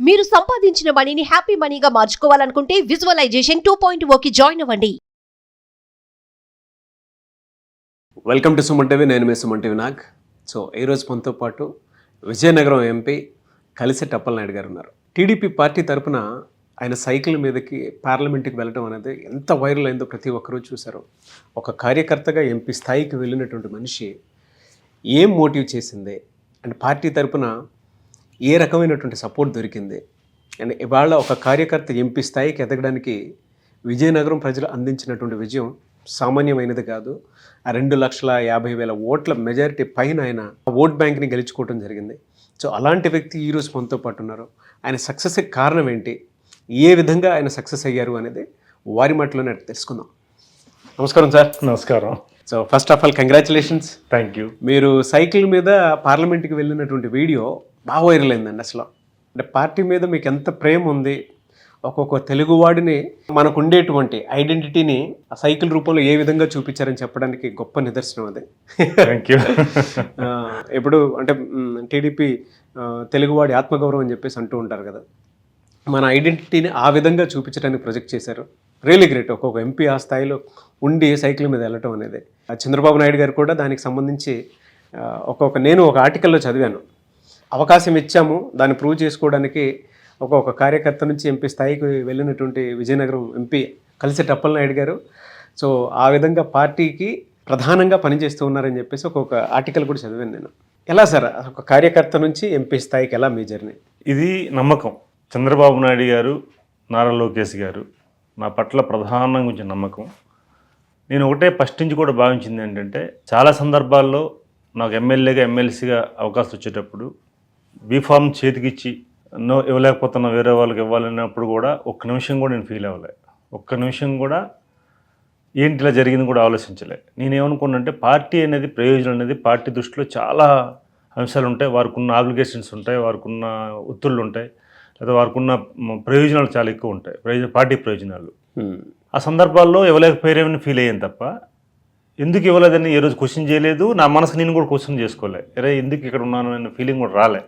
మీరు సంపాదించిన మనీని హ్యాపీ మనీగా మార్చుకోవాలనుకుంటే విజువలైజేషన్ 2.0కి జాయిన్ అవ్వండి. Welcome to Suman TV. నేను మీ సుమన్ టీవీ నాగ్. సో ఈరోజు మనతో పాటు విజయనగరం ఎంపీ కలిసెట్టి అప్పలనాయుడు గారు ఉన్నారు. టీడీపీ పార్టీ తరఫున ఆయన సైకిల్ మీదకి పార్లమెంట్కి వెళ్ళడం అనేది ఎంత వైరల్ అయిందో ప్రతి ఒక్కరూ చూశారు. ఒక కార్యకర్తగా ఎంపీ స్థాయికి వెళ్ళినటువంటి మనిషి ఏం మోటివ్ చేసింది అండ్ పార్టీ తరఫున ఏ రకమైనటువంటి సపోర్ట్ దొరికింది అండ్ ఇవాళ ఒక కార్యకర్త ఎంపీ స్థాయికి ఎదగడానికి విజయనగరం ప్రజలు అందించినటువంటి విజయం సామాన్యమైనది కాదు. 2,50,000 ఓట్ల మెజారిటీ పైన ఆయన ఓట్ బ్యాంక్ని గెలుచుకోవడం జరిగింది. సో అలాంటి వ్యక్తి ఈరోజు మనతో పాటు ఉన్నారు. ఆయన సక్సెస్కి కారణం ఏంటి, ఏ విధంగా ఆయన సక్సెస్ అయ్యారు అనేది వారి మాటలోనే తెలుసుకుందాం. నమస్కారం సార్. నమస్కారం. So first of all congratulations. Thank you. మీరు సైకిల్ మీద పార్లమెంట్కి వెళ్ళినటువంటి వీడియో బాగా వైరల్ అయిందండి. అసలు అంటే పార్టీ మీద మీకు ఎంత ప్రేమ ఉంది, ఒక్కొక్క తెలుగువాడిని మనకు ఉండేటువంటి ఐడెంటిటీని ఆ సైకిల్ రూపంలో ఏ విధంగా చూపించారని చెప్పడానికి గొప్ప నిదర్శనం అది. Thank you. ఎప్పుడు అంటే టీడీపీ తెలుగువాడి ఆత్మగౌరవం అని చెప్పేసి అంటూ ఉంటారు కదా, మన ఐడెంటిటీని ఆ విధంగా చూపించడానికి ప్రొజెక్ట్ చేశారు. Really great. ఒక్కొక్క ఎంపీ ఆ స్థాయిలో ఉండి సైకిల్ మీద వెళ్ళటం అనేది. చంద్రబాబు నాయుడు గారు కూడా దానికి సంబంధించి నేను ఒక ఆర్టికల్లో చదివాను. అవకాశం ఇచ్చాము, దాన్ని ప్రూవ్ చేసుకోవడానికి ఒక్కొక్క కార్యకర్త నుంచి ఎంపీ స్థాయికి వెళ్ళినటువంటి విజయనగరం ఎంపీ కలిసెట్టి అప్పలనాయుడు గారు సో ఆ విధంగా పార్టీకి ప్రధానంగా పనిచేస్తూ ఉన్నారని చెప్పేసి ఒక్కొక్క ఆర్టికల్ కూడా చదివాను నేను. ఎలా సార్ ఒక కార్యకర్త నుంచి ఎంపీ స్థాయికి ఎలా మీ జర్నీ? ఇది నమ్మకం. చంద్రబాబు నాయుడు గారు, నారా లోకేష్ గారు నా పట్ల ప్రధానంగా ఉంచిన నమ్మకం. నేను ఒకటే ఫస్ట్ నుంచి కూడా భావించింది ఏంటంటే, చాలా సందర్భాల్లో నాకు ఎమ్మెల్యేగా ఎమ్మెల్సీగా అవకాశం వచ్చేటప్పుడు బీఫామ్ చేతికిచ్చి ఇవ్వలేకపోతున్నా, వేరే వాళ్ళకి ఇవ్వాలన్నప్పుడు కూడా ఒక్క నిమిషం కూడా నేను ఫీల్ అవ్వలే. ఒక్క నిమిషం కూడా ఏంటి ఇలా జరిగింది కూడా ఆలోచించలే. నేనేమనుకున్నానంటే, పార్టీ అనేది ప్రయోజనం అనేది పార్టీ దృష్టిలో చాలా అంశాలు ఉంటాయి. వారికి ఉన్న ఆబ్లిగేషన్స్ ఉంటాయి, వారికి ఉన్న ఒత్తిళ్ళు ఉంటాయి, లేదా వారికి ఉన్న ప్రయోజనాలు చాలా ఎక్కువ ఉంటాయి, పార్టీ ప్రయోజనాలు. ఆ సందర్భాల్లో ఇవ్వలేకపోయారేమని ఫీల్ అయ్యాను తప్ప ఎందుకు ఇవ్వలేదని ఏ రోజు క్వశ్చన్ చేయలేదు. నా మనసు నేను కూడా క్వశ్చన్ చేసుకోలే, అరే ఎందుకు ఇక్కడ ఉన్నాను అనే ఫీలింగ్ కూడా రాలే.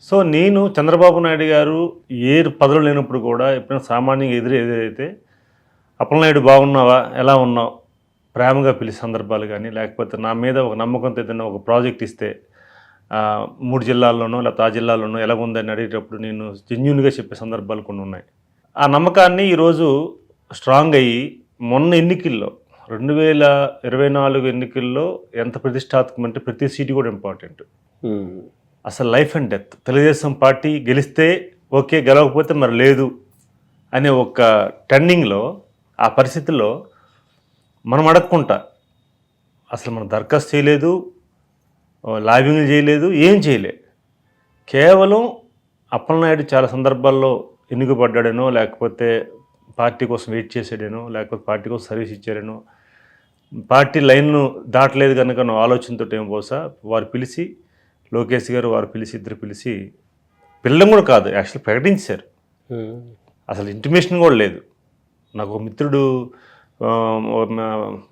సో నేను చంద్రబాబు నాయుడు గారు ఏ పదవులు లేనప్పుడు కూడా ఎప్పుడైనా సామాన్యంగా ఎదురైతే అప్పలనాయుడు బాగున్నావా, ఎలా ఉన్నావు, ప్రేమగా పిలిచే సందర్భాలు కానీ, లేకపోతే నా మీద ఒక నమ్మకంతో ఏదైనా ఒక ప్రాజెక్ట్ ఇస్తే 3 జిల్లాల్లోనో లేకపోతే ఆ జిల్లాల్లోనో ఎలాగుందని అడిగేటప్పుడు నేను జెన్యూన్గా చెప్పే సందర్భాలు కొన్ని ఉన్నాయి. ఆ నమ్మకాన్ని ఈరోజు స్ట్రాంగ్ అయ్యి మొన్న ఎన్నికల్లో 2024 ఎన్నికల్లో ఎంత ప్రతిష్టాత్మకం అంటే ప్రతి సీటు కూడా ఇంపార్టెంట్. అసలు life and death. Telugu Desam party గెలిస్తే ఓకే, గెలవకపోతే మరి లేదు అనే ఒక టర్నింగ్లో, ఆ పరిస్థితుల్లో మనం అడగకుండా అసలు మనం దరఖాస్తు చేయలేదు, లాబింగ్లు చేయలేదు, ఏం చేయలే. కేవలం అప్పలనాయుడు చాలా సందర్భాల్లో ఎన్నికపడ్డాడనో, లేకపోతే పార్టీ కోసం వెయిట్ చేసాడేనో, లేకపోతే పార్టీ కోసం సర్వీస్ ఇచ్చాడేనో, పార్టీ లైన్ను దాటలేదు కనుక ఆలోచనతో ఏం బహుశా వారు పిలిచి, లోకేష్ గారు వారు పిలిచి, ఇద్దరు పిలిచి, పిల్లలు కూడా కాదు యాక్చువల్లీ ప్రకటించారు. అసలు ఇంటిమేషన్ కూడా లేదు. నాకు ఒక మిత్రుడు,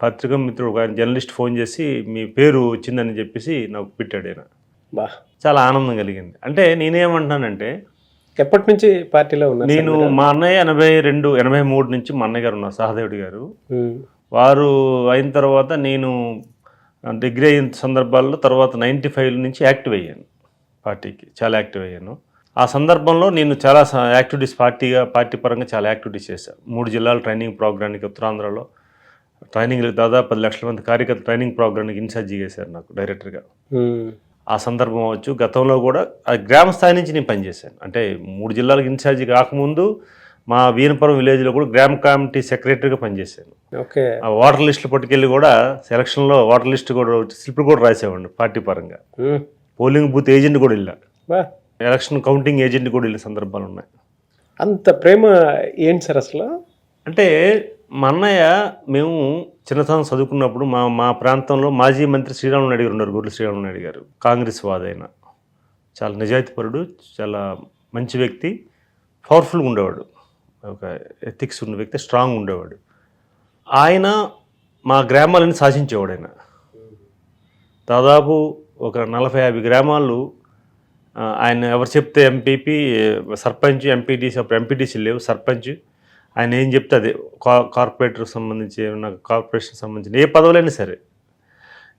పత్రికా మిత్రుడు, ఒక జర్నలిస్ట్ ఫోన్ చేసి మీ పేరు వచ్చిందని చెప్పేసి నాకు పెట్టాడు. ఆయన చాలా ఆనందం కలిగింది. అంటే నేనేమంటున్నానంటే, ఎప్పటి నుంచి పార్టీలో ఉన్నారు? నేను మా అన్నయ్య 83 నుంచి మా అన్నయ్య గారు ఉన్నారు, సహదేవుడి గారు. వారు అయిన తర్వాత నేను డిగ్రీ అయిన సందర్భాల్లో తర్వాత 95 నుంచి యాక్టివ్ అయ్యాను, పార్టీకి చాలా యాక్టివ్ అయ్యాను. ఆ సందర్భంలో నేను చాలా యాక్టివిటీస్ పార్టీ పరంగా చాలా యాక్టివిటీస్ చేశాను. 3 జిల్లాల ట్రైనింగ్ ప్రోగ్రామ్కి ఉత్తరాంధ్రలో ట్రైనింగ్ దాదాపు 10 లక్షల మంది కార్యకర్త ట్రైనింగ్ ప్రోగ్రామ్కి ఇన్ఛార్జి చేశారు నాకు డైరెక్టర్గా. ఆ సందర్భం అవచ్చు. గతంలో కూడా గ్రామ స్థాయి నుంచి నేను పనిచేశాను. అంటే 3 జిల్లాలకు ఇన్ఛార్జి కాకముందు మా వీరపురం విలేజ్లో కూడా గ్రామ కమిటీ సెక్రటరీగా పనిచేశాను. ఓకే. ఆ వాటర్ లిస్టులు పట్టుకెళ్ళి కూడా సెలక్షన్లో వాటర్ లిస్ట్ కూడా స్లిప్లు కూడా రాసేవాడిని పార్టీ పరంగా. పోలింగ్ బూత్ ఏజెంట్ కూడా వెళ్ళా, ఎలక్షన్ కౌంటింగ్ ఏజెంట్ కూడా వెళ్ళిన సందర్భాలు ఉన్నాయి. అంత ప్రేమ ఏంటి సార్ అసలు? అంటే మా అన్నయ్య, మేము చిన్నతనం చదువుకున్నప్పుడు మా ప్రాంతంలో మాజీ మంత్రి శ్రీరాములు నాయుడు గారు ఉన్నారు, గొర్రెల శ్రీరాములు నాయుడు గారు. కాంగ్రెస్ వాదైన చాలా నిజాయితీపరుడు, చాలా మంచి వ్యక్తి, పవర్ఫుల్గా ఉండేవాడు, ఒక ఎథిక్స్ ఉన్న వ్యక్తి, స్ట్రాంగ్ ఉండేవాడు. ఆయన మా గ్రామాలను శాసించేవాడు. ఆయన దాదాపు ఒక 40-50 గ్రామాలు ఆయన ఎవరు చెప్తే ఎంపీపీ సర్పంచ్ ఎంపీటీసీ, అప్పుడు ఎంపీటీసీ లేవు, సర్పంచ్, ఆయన ఏం చెప్తే అదే కార్పొరేటర్ సంబంధించి ఏమన్నా కార్పొరేషన్ సంబంధించిన ఏ పదవులైనా సరే,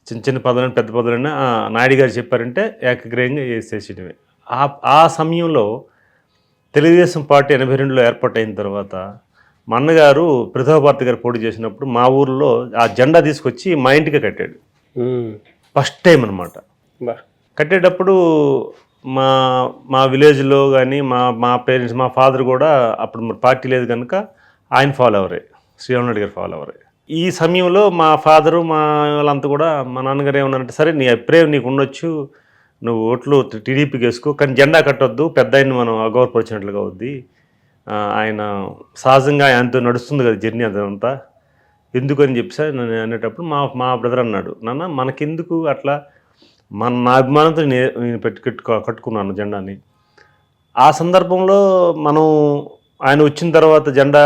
చిన్న చిన్న పదవులైనా పెద్ద పదవులైనా నాయుడు గారు చెప్పారంటే ఏకగ్రీయంగా వేసేసేయడమే. ఆ సమయంలో తెలుగుదేశం పార్టీ 82లో ఏర్పాటైన తర్వాత మా అన్నగారు ప్రతిభా భారతి గారు పోటీ చేసినప్పుడు మా ఊర్లో ఆ జెండా తీసుకొచ్చి మా ఇంటికి కట్టాడు. ఫస్ట్ టైం అనమాట. కట్టేటప్పుడు మా మా విలేజ్లో కానీ మా పేరెంట్స్, మా ఫాదర్ కూడా అప్పుడు మరి పార్టీ లేదు కనుక ఆయన ఫాలో అవరే, శ్రీరామ్ నాయుడు గారు ఫాలో అవరే. ఈ సమయంలో మా ఫాదరు మా వాళ్ళంతా కూడా మా నాన్నగారు ఏమన్నారంటే, సరే నీ అభిప్రాయం నీకు ఉండొచ్చు, నువ్వు ఓట్లు టీడీపీకి వేసుకో, కానీ జెండా కట్టొద్దు, పెద్ద ఆయన్ని మనం అగౌరవపరిచినట్లుగా అవుద్ది, ఆయన సహజంగా ఆయనతో నడుస్తుంది కదా జర్నీ అదంతా, ఎందుకని చెప్పి సార్ నేను అనేటప్పుడు మా బ్రదర్ అన్నాడు, నాన్న మనకెందుకు అట్లా, నా అభిమానంతో నేను కట్టుకున్నాను జెండాని. ఆ సందర్భంలో మనం ఆయన వచ్చిన తర్వాత జెండా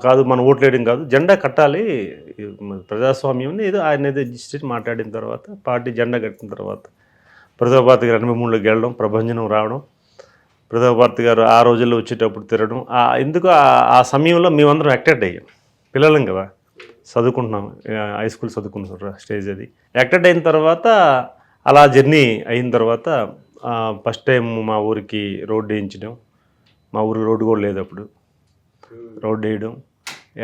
కాదు, మనం ఓట్లు వేయడం కాదు, జెండా కట్టాలి, ప్రజాస్వామ్యం ఏదో ఆయన ఏదో రిజిస్ట్రేట్ మాట్లాడిన తర్వాత పార్టీ జెండా కట్టిన తర్వాత ప్రతిభా భారతి గారు 83లోకి వెళ్ళడం, ప్రభంజనం రావడం, ప్రతిభా భారతి గారు ఆ రోజుల్లో వచ్చేటప్పుడు తిరగడం, ఎందుకు ఆ సమయంలో మేమందరం యాక్టెడ్ అయ్యాం, పిల్లలం కదా, చదువుకుంటున్నాం, హై స్కూల్ చదువుకుంటున్నాం, స్టేజ్ అది యాక్టెడ్ అయిన తర్వాత అలా జర్నీ అయిన తర్వాత ఫస్ట్ టైం మా ఊరికి రోడ్డు వేయించడం, మా ఊరికి రోడ్డు కూడా లేదు అప్పుడు, రోడ్డు వేయడం,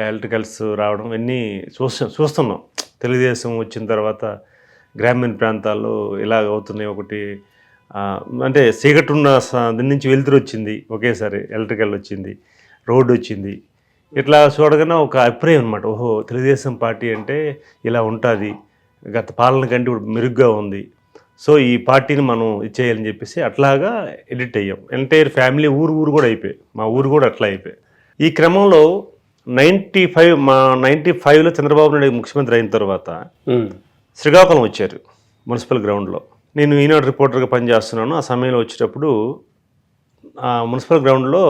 ఎలక్ట్రికల్స్ రావడం, ఇవన్నీ చూస్తున్నాం. తెలుగుదేశం వచ్చిన తర్వాత గ్రామీణ ప్రాంతాల్లో ఇలాగ అవుతున్నాయి. ఒకటి అంటే చీకటి ఉన్న దీని నుంచి వెలుతురు వచ్చింది, ఒకేసారి ఎలక్ట్రికల్ వచ్చింది, రోడ్డు వచ్చింది. ఇట్లా చూడగానే ఒక అభిప్రాయం అనమాట, ఓహో తెలుగుదేశం పార్టీ అంటే ఇలా ఉంటుంది, గత పాలన కంటే ఇప్పుడు మెరుగ్గా ఉంది, సో ఈ పార్టీని మనం ఇచ్చేయాలని చెప్పేసి అట్లాగా ఎడిట్ అయ్యాం. ఎంటైర్ ఫ్యామిలీ ఊరు కూడా అయిపోయి, మా ఊరు కూడా అట్లా అయిపోయి. ఈ క్రమంలో 95లో చంద్రబాబు నాయుడు ముఖ్యమంత్రి అయిన తర్వాత శ్రీకాకుళం వచ్చారు మున్సిపల్ గ్రౌండ్లో. నేను ఈనాడు రిపోర్టర్గా పనిచేస్తున్నాను. ఆ సమయంలో వచ్చేటప్పుడు మున్సిపల్ గ్రౌండ్లో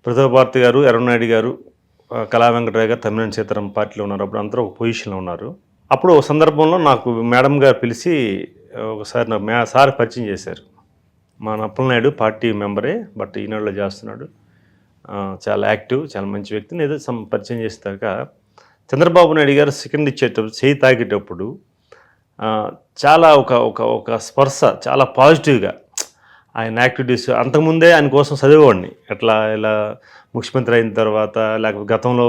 ప్రతిభా భారతి గారు, ఎర్రనాయుడు గారు, కళా వెంకటరావు గారు, తమ్మినేని సీతారాం పార్టీలో ఉన్నారు. అప్పుడు అందరూ ఒక పొజిషన్లో ఉన్నారు. అప్పుడు ఒక సందర్భంలో నాకు మేడం గారు పిలిచి ఒకసారి నాకు సార్ పరిచయం చేశారు. మా నప్పలనాయుడు పార్టీ మెంబరే, బట్ ఈనాడులో చేస్తున్నాడు, చాలా యాక్టివ్, చాలా మంచి వ్యక్తిని ఏదో పరిచయం చేస్తాక చంద్రబాబు నాయుడు గారు సెకండ్ ఇచ్చేటప్పుడు, చేయి తాగేటప్పుడు చాలా ఒక స్పర్శ, చాలా పాజిటివ్గా ఆయన యాక్టివిటీస్. అంతకుముందే ఆయన కోసం చదివేవాడిని, ఎట్లా ఇలా ముఖ్యమంత్రి అయిన తర్వాత, లేకపోతే గతంలో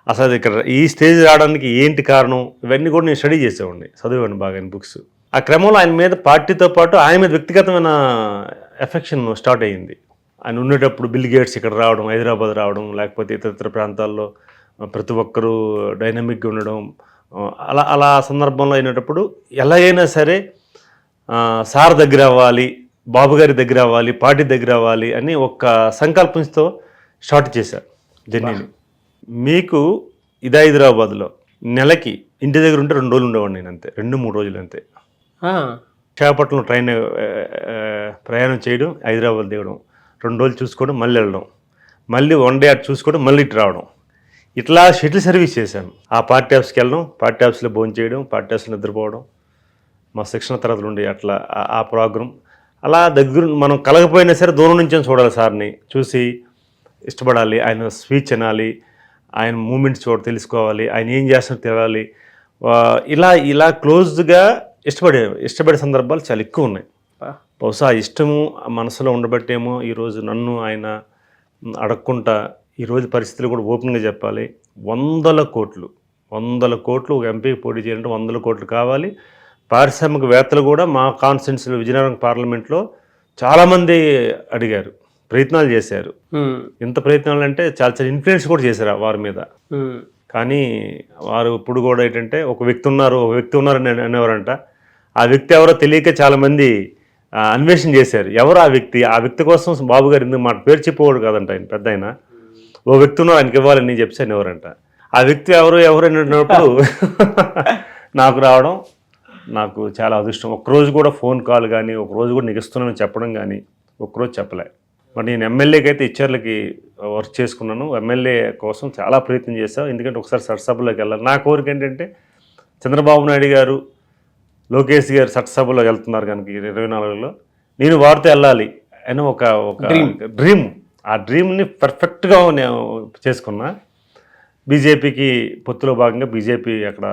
అసలు ఇక్కడ ఈ స్టేజ్ రావడానికి ఏంటి కారణం, ఇవన్నీ కూడా నేను స్టడీ చేసేవాడిని, చదివేవాడిని బాగా ఆయన బుక్స్. ఆ క్రమంలో ఆయన మీద పార్టీతో పాటు ఆయన మీద వ్యక్తిగతమైన ఎఫెక్షన్ స్టార్ట్ అయ్యింది. ఆయన ఉండేటప్పుడు బిల్ గేట్స్ ఇక్కడ రావడం, హైదరాబాద్ రావడం, లేకపోతే ఇతర ప్రాంతాల్లో ప్రతి ఒక్కరూ డైనమిక్గా ఉండడం, అలా సందర్భంలో అయినప్పుడు ఎలాగైనా సరే సార్ దగ్గర అవ్వాలి, బాబు గారి దగ్గర అవ్వాలి, పార్టీ దగ్గర అవ్వాలి అని ఒక సంకల్పంతో స్టార్ట్ చేశారు జర్నీని. మీకు ఇదే హైదరాబాద్లో నెలకి ఇంటి దగ్గర ఉంటే 2 రోజులు ఉండేవాడిని నేను, అంతే, 2-3 రోజులు అంతే. విశాఖపట్నం ట్రైన్ ప్రయాణం చేయడం, హైదరాబాద్ దిగడం, 2 రోజులు చూసుకోవడం, మళ్ళీ వెళ్ళడం, మళ్ళీ 1 డే అటు చూసుకోవడం, మళ్ళీ ఇటు రావడం, ఇట్లా షటిల్ సర్వీస్ చేశాను. ఆ పార్టీ ఆఫీస్కి వెళ్ళడం, పార్టీ ఆఫీస్లో భోజనం చేయడం, పార్టీ ఆఫీస్లో నిద్రపోవడం, మా శిక్షణ తరగతులు ఉండే అట్లా ఆ ప్రోగ్రాం. అలా దగ్గర మనం కలగపోయినా సరే దూరం నుంచి చూడాలి, సార్ని చూసి ఇష్టపడాలి, ఆయన స్పీచ్ వినాలి, ఆయన మూమెంట్స్ తెలుసుకోవాలి, ఆయన ఏం చేస్తారో తెలియాలి. ఇలా క్లోజ్గా ఇష్టపడే సందర్భాలు చాలా ఎక్కువ ఉన్నాయి. బహుశా ఇష్టము మనసులో ఉండబట్టేమో ఈరోజు నన్ను ఆయన అడగకుండా, ఈరోజు పరిస్థితులు కూడా ఓపెన్గా చెప్పాలి, 100 కోట్లు ఒక ఎంపీకి పోటీ చేయాలంటే 100 కోట్లు కావాలి. పారిశ్రామికవేత్తలు కూడా మా కాన్స్టిట్యున్సీలో విజయనగరం పార్లమెంట్లో చాలామంది అడిగారు, ప్రయత్నాలు చేశారు. ఎంత ప్రయత్నాలు అంటే చాలా ఇన్ఫ్లుయెన్స్ కూడా చేశారు వారి మీద. కానీ వారు ఇప్పుడు కూడా ఏంటంటే ఒక వ్యక్తి ఉన్నారని అనేవారంట. ఆ వ్యక్తి ఎవరో తెలియక చాలామంది అన్వేషణ చేశారు, ఎవరు ఆ వ్యక్తి కోసం బాబు గారు ఎందుకు మాట పేరు చెప్పేవాడు కాదంట ఆయన, పెద్ద ఆయన, ఓ వ్యక్తి ఉన్నారు ఆయనకి ఇవ్వాలని చెప్పాను ఎవరంట. ఆ వ్యక్తి ఎవరు అన్నప్పుడు నాకు రావడం నాకు చాలా అదృష్టం. ఒక్కరోజు కూడా ఫోన్ కాల్ కానీ, ఒకరోజు కూడా నీకు ఇస్తున్నానని చెప్పడం కానీ ఒక్కరోజు చెప్పలే. మరి నేను ఎమ్మెల్యేకి అయితే ఇచ్చర్లకి వర్క్ చేసుకున్నాను, ఎమ్మెల్యే కోసం చాలా ప్రయత్నం చేశాను. ఎందుకంటే ఒకసారి చట్టసభలోకి వెళ్ళాలి. నా కోరిక ఏంటంటే చంద్రబాబు నాయుడు గారు, లోకేష్ గారు చట్టసభలోకి వెళ్తున్నారు కనుక 24లో నేను వారితో వెళ్ళాలి అని ఒక డ్రీమ్. ఆ డ్రీమ్ని పర్ఫెక్ట్గా నేను చేసుకున్నా. బీజేపీకి పొత్తులో భాగంగా బీజేపీ అక్కడ